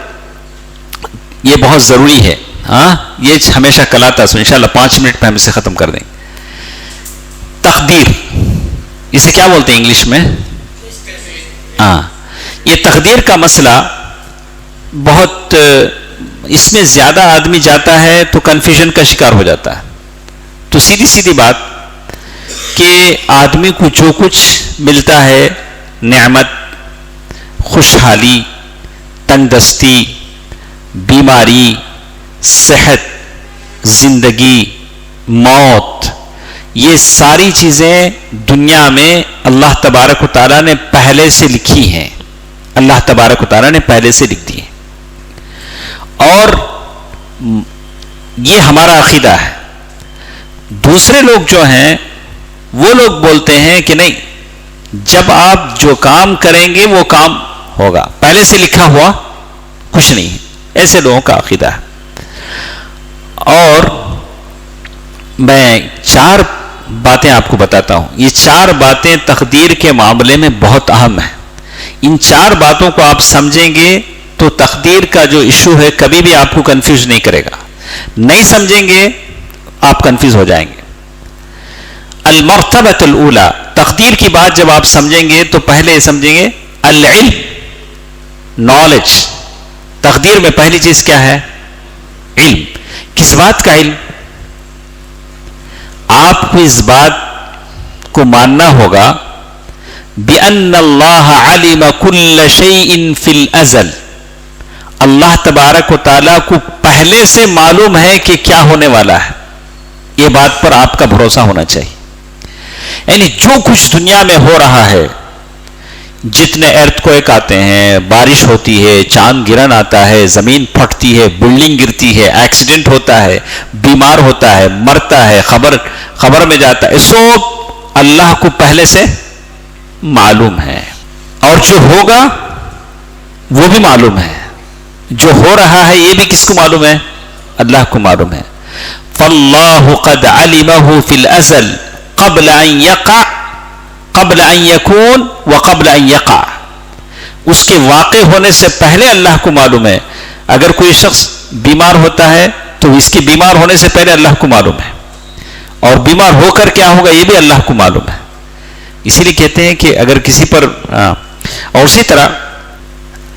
یہ بہت ضروری ہے. ہاں، یہ ہمیشہ کلاتا سو، انشاءاللہ 5 منٹ میں ہم اسے ختم کر دیں. تقدیر، اسے کیا بولتے ہیں انگلش میں؟ ہاں، یہ تقدیر کا مسئلہ بہت، اس میں زیادہ آدمی جاتا ہے تو کنفیوژن کا شکار ہو جاتا ہے. تو سیدھی سیدھی بات کہ آدمی کو جو کچھ ملتا ہے، نعمت، خوشحالی، تنگ دستی، بیماری، صحت، زندگی، موت، یہ ساری چیزیں دنیا میں اللہ تبارک و تعالیٰ نے پہلے سے لکھی ہیں. اللہ تبارک و تعالیٰ نے پہلے سے لکھ دی ہیں. اور یہ ہمارا عقیدہ ہے. دوسرے لوگ جو ہیں وہ لوگ بولتے ہیں کہ نہیں، جب آپ جو کام کریں گے وہ کام ہوگا، پہلے سے لکھا ہوا کچھ نہیں. ایسے لوگوں کا عقیدہ ہے. اور میں 4 باتیں آپ کو بتاتا ہوں. یہ 4 باتیں تقدیر کے معاملے میں بہت اہم ہیں. ان 4 باتوں کو آپ سمجھیں گے تو تقدیر کا جو ایشو ہے کبھی بھی آپ کو کنفیوز نہیں کرے گا. نہیں سمجھیں گے آپ کنفیوز ہو جائیں گے. المرتبۃ الاولی، تقدیر کی بات جب آپ سمجھیں گے تو پہلے سمجھیں گے العلم، نالج. تقدیر میں پہلی چیز کیا ہے؟ علم. کس بات کا علم؟ آپ کو اس بات کو ماننا ہوگا بِأَنَّ اللَّهَ عَلِمَ كُلَّ شَيْءٍ فِي الْأَزَلِ، اللہ تبارک و تعالیٰ کو پہلے سے معلوم ہے کہ کیا ہونے والا ہے. یہ بات پر آپ کا بھروسہ ہونا چاہیے. یعنی جو کچھ دنیا میں ہو رہا ہے جتنے ارتھ کوئک آتے ہیں، بارش ہوتی ہے، چاند گرن آتا ہے، زمین پھٹتی ہے، بلڈنگ گرتی ہے، ایکسیڈنٹ ہوتا ہے، بیمار ہوتا ہے، مرتا ہے، خبر میں جاتا ہے، سب اللہ کو پہلے سے معلوم ہے. اور جو ہوگا وہ بھی معلوم ہے. جو ہو رہا ہے یہ بھی کس کو معلوم ہے؟ اللہ کو معلوم ہے. فاللہ قد علمہ فی الازل قبل ان یقع قبل ان یکون وقبل ان یقع. اس کے واقع ہونے سے پہلے اللہ کو معلوم ہے. اگر کوئی شخص بیمار ہوتا ہے تو اس کے بیمار ہونے سے پہلے اللہ کو معلوم ہے، اور بیمار ہو کر کیا ہوگا یہ بھی اللہ کو معلوم ہے. اسی لیے کہتے ہیں کہ اگر کسی پر اور اسی طرح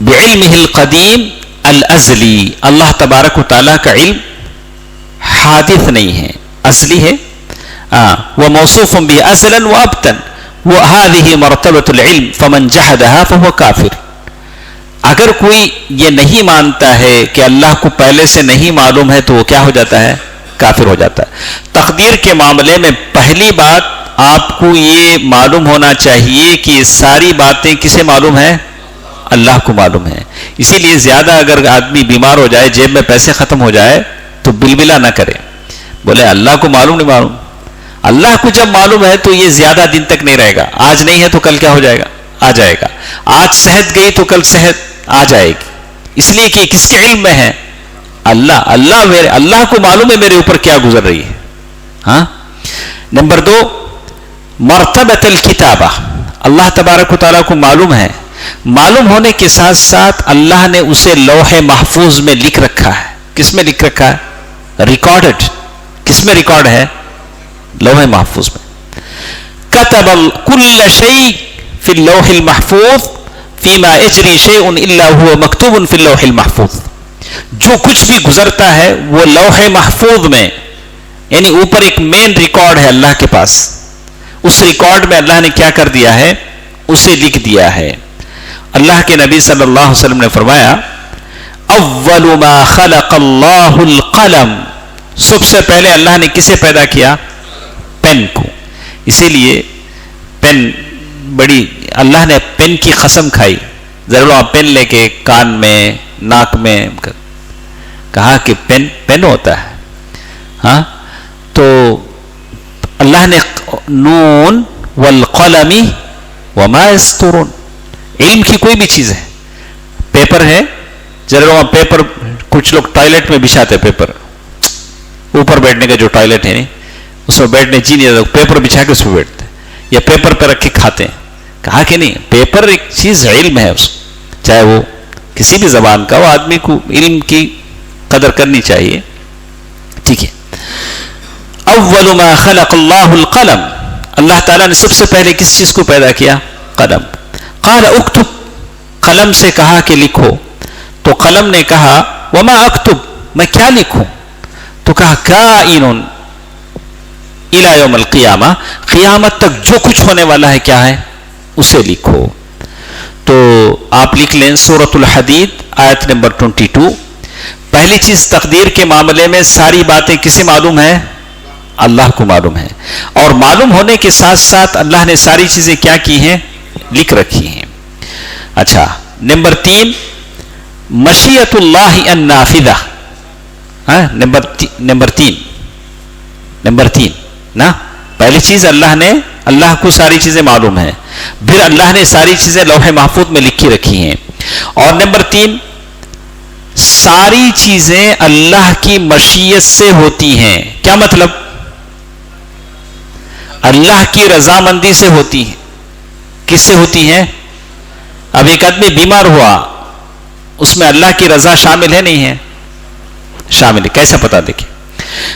بعلمہ القدیم الازلی، اللہ تبارک و تعالیٰ کا علم حادث نہیں ہے، اصلی ہے. وموصوف به ازلا وابتا وهذه مرتبة العلم فمن جحدها فهو کافر. اگر کوئی یہ نہیں مانتا ہے کہ اللہ کو پہلے سے نہیں معلوم ہے تو وہ کیا ہو جاتا ہے؟ کافر ہو جاتا ہے. تقدیر کے معاملے میں پہلی بات آپ کو یہ معلوم ہونا چاہیے کہ یہ ساری باتیں کسے معلوم ہے؟ اللہ کو معلوم ہے. اسی لیے زیادہ اگر آدمی بیمار ہو جائے، جیب میں پیسے ختم ہو جائے تو بلبلا نہ کرے، بولے اللہ کو معلوم نہیں معلوم. اللہ کو جب معلوم ہے تو یہ زیادہ دن تک نہیں رہے گا. آج نہیں ہے تو کل کیا ہو جائے گا؟ آ جائے گا. آج صحت گئی تو کل صحت آ جائے گی. اس لیے کہ کس کے علم میں ہے؟ اللہ کو معلوم ہے میرے اوپر کیا گزر رہی ہے. ہاں. نمبر 2 مرتبۃ الکتابہ، اللہ تبارک و تعالیٰ کو معلوم ہے. معلوم ہونے کے ساتھ ساتھ اللہ نے اسے لوح محفوظ میں لکھ رکھا ہے. کس میں لکھ رکھا ہے؟ ریکارڈڈ. کس میں ریکارڈ ہے؟ لوح محفوظ میں. کتب کل شیء فی اللوح المحفوظ فیما اجری شیء الا هو مکتوب فی اللوح المحفوظ. جو کچھ بھی گزرتا ہے وہ لوح محفوظ میں، یعنی اوپر ایک مین ریکارڈ ہے اللہ کے پاس. اس ریکارڈ میں اللہ نے کیا کر دیا ہے؟ اسے لکھ دیا ہے. اللہ کے نبی صلی اللہ علیہ وسلم نے فرمایا اول ما خلق اللہ القلم، سب سے پہلے اللہ نے کسے پیدا کیا؟ پین کو. اسی لیے پین بڑی، اللہ نے پین کی قسم کھائی. ضرور آپ پین لے کے کان میں ناک میں کہا کہ پین ہوتا ہے. ہاں. تو اللہ نے نون والقلم وما یسطرون، علم کی کوئی بھی چیز ہے. پیپر ہے، ضرور آپ پیپر، کچھ لوگ ٹوائلٹ میں بچھاتے پیپر، اوپر بیٹھنے کا جو ٹوائلٹ ہے نہیں اس میں بیٹھنے جی نہیں جاتا، پیپر بچھا کے اس پہ بیٹھتے یا پیپر پہ رکھ کے کھاتے ہیں. کہا کہ نہیں، پیپر ایک چیز علم ہے، اس چاہے وہ کسی بھی زبان کا، وہ آدمی کو علم کی قدر کرنی چاہیے. ٹھیک ہے. اول ما خلق اللہ القلم، اللہ تعالیٰ نے سب سے پہلے کس چیز کو پیدا کیا؟ قلم. قال اکتب، قلم سے کہا کہ لکھو. تو قلم نے کہا وما اکتب، میں کیا لکھوں؟ تو کہا کائن الی یوم القیامہ، قیامت تک جو کچھ ہونے والا ہے کیا ہے؟ اسے لکھو. تو آپ لکھ لیں سورۃ الحدید آیت نمبر 22. پہلی چیز تقدیر کے معاملے میں ساری باتیں کسے معلوم ہے؟ اللہ کو معلوم ہے. اور معلوم ہونے کے ساتھ ساتھ اللہ نے ساری چیزیں کیا کی ہیں؟ لکھ رکھی ہیں. اچھا. نمبر 3 مشیت اللہ النافذہ. نمبر 3 نا، پہلی چیز اللہ کو ساری چیزیں معلوم ہے، پھر اللہ نے ساری چیزیں لوح محفوظ میں لکھی رکھی ہیں. اور نمبر 3 ساری چیزیں اللہ کی مشیت سے ہوتی ہیں. کیا مطلب؟ اللہ کی رضامندی سے ہوتی ہیں. کس سے ہوتی ہیں؟ اب ایک آدمی بیمار ہوا، اس میں اللہ کی رضا شامل ہے نہیں ہے؟ شامل ہے. کیسا پتا؟ دیکھیں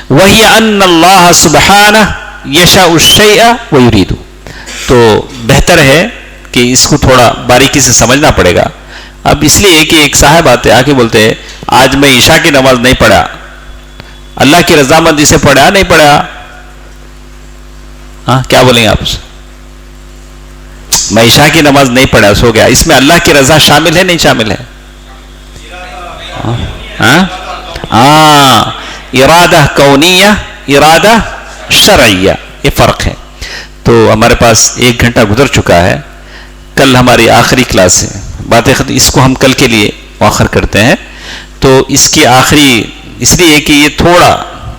وہی ان اللہ سبحانہ یشاء الشیء ویرید. تو بہتر ہے کہ اس کو تھوڑا باریکی سے سمجھنا پڑے گا. اب اس لیے کہ ایک صاحب آتے آ کے بولتے ہیں آج میں عشاء کی نماز نہیں پڑھا، اللہ کی رضامندی سے پڑھا نہیں پڑھا؟ ہاں کیا بولیں گے آپ؟ میں عشاء کی نماز نہیں پڑھا، سو گیا. اس میں اللہ کی رضا شامل ہے نہیں شامل ہے؟ ارادہ کونیہ، ارادہ شرعیہ، یہ فرق ہے. تو ہمارے پاس 1 گھنٹہ گزر چکا ہے. کل ہماری آخری کلاس ہے، باتیں ختم، اس کو ہم کل کے لیے مؤخر کرتے ہیں. تو اس کی آخری اس لیے کہ یہ تھوڑا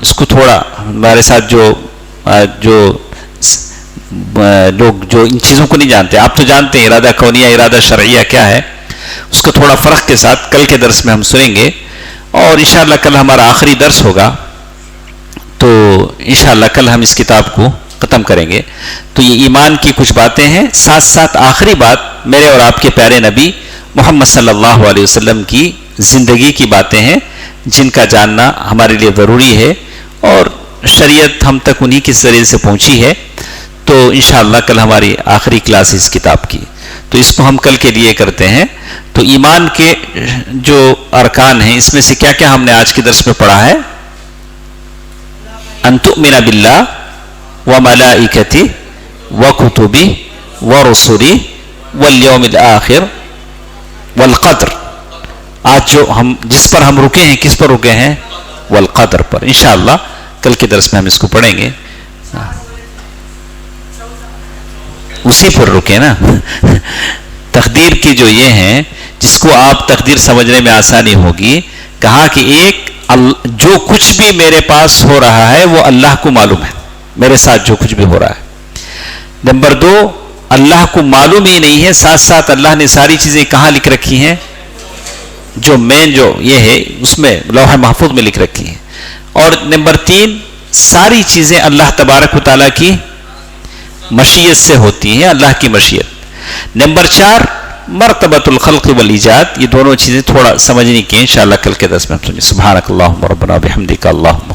اس کو تھوڑا ہمارے ساتھ جو لوگ جو ان چیزوں کو نہیں جانتے، آپ تو جانتے ہیں ارادہ کونیہ ارادہ شرعیہ کیا ہے، اس کو تھوڑا فرق کے ساتھ کل کے درس میں ہم سنیں گے. اور انشاءاللہ کل ہمارا آخری درس ہوگا، تو انشاءاللہ کل ہم اس کتاب کو ختم کریں گے. تو یہ ایمان کی کچھ باتیں ہیں، ساتھ ساتھ آخری بات میرے اور آپ کے پیارے نبی محمد صلی اللہ علیہ وسلم کی زندگی کی باتیں ہیں جن کا جاننا ہمارے لیے ضروری ہے، اور شریعت ہم تک انہی کے ذریعے سے پہنچی ہے. تو انشاءاللہ کل ہماری آخری کلاس اس کتاب کی، تو اس کو ہم کل کے لیے کرتے ہیں. تو ایمان کے جو ارکان ہیں اس میں سے کیا کیا ہم نے آج کے درس میں پڑھا ہے؟ ان تؤمن باللہ وملائکتہ وکتبہ ورسلہ والیوم الآخر والقدر. آج جو ہم جس پر ہم رکے ہیں، کس پر رکے ہیں؟ والقدر پر. انشاءاللہ کل کے درس میں ہم اس کو پڑھیں گے. اسی پر رکے نا. تقدیر کی جو یہ ہیں، جس کو آپ تقدیر سمجھنے میں آسانی ہوگی، کہا کہ ایک جو کچھ بھی میرے پاس ہو رہا ہے وہ اللہ کو معلوم ہے، میرے ساتھ جو کچھ بھی ہو رہا ہے. نمبر دو، اللہ کو معلوم ہی نہیں ہے، ساتھ ساتھ اللہ نے ساری چیزیں کہاں لکھ رکھی ہیں؟ جو مین جو یہ ہے اس میں لوح محفوظ میں لکھ رکھی ہیں. اور نمبر تین، ساری چیزیں اللہ تبارک و تعالیٰ کی مشیت سے ہوتی ہیں، اللہ کی مشیت. نمبر چار، مرتبۃ الخلق والایجاد. یہ دونوں چیزیں تھوڑا سمجھنے کی انشاءاللہ کل کے درس میں ہم سنیں. سبحانک اللہم ربنا بحمدک اللہم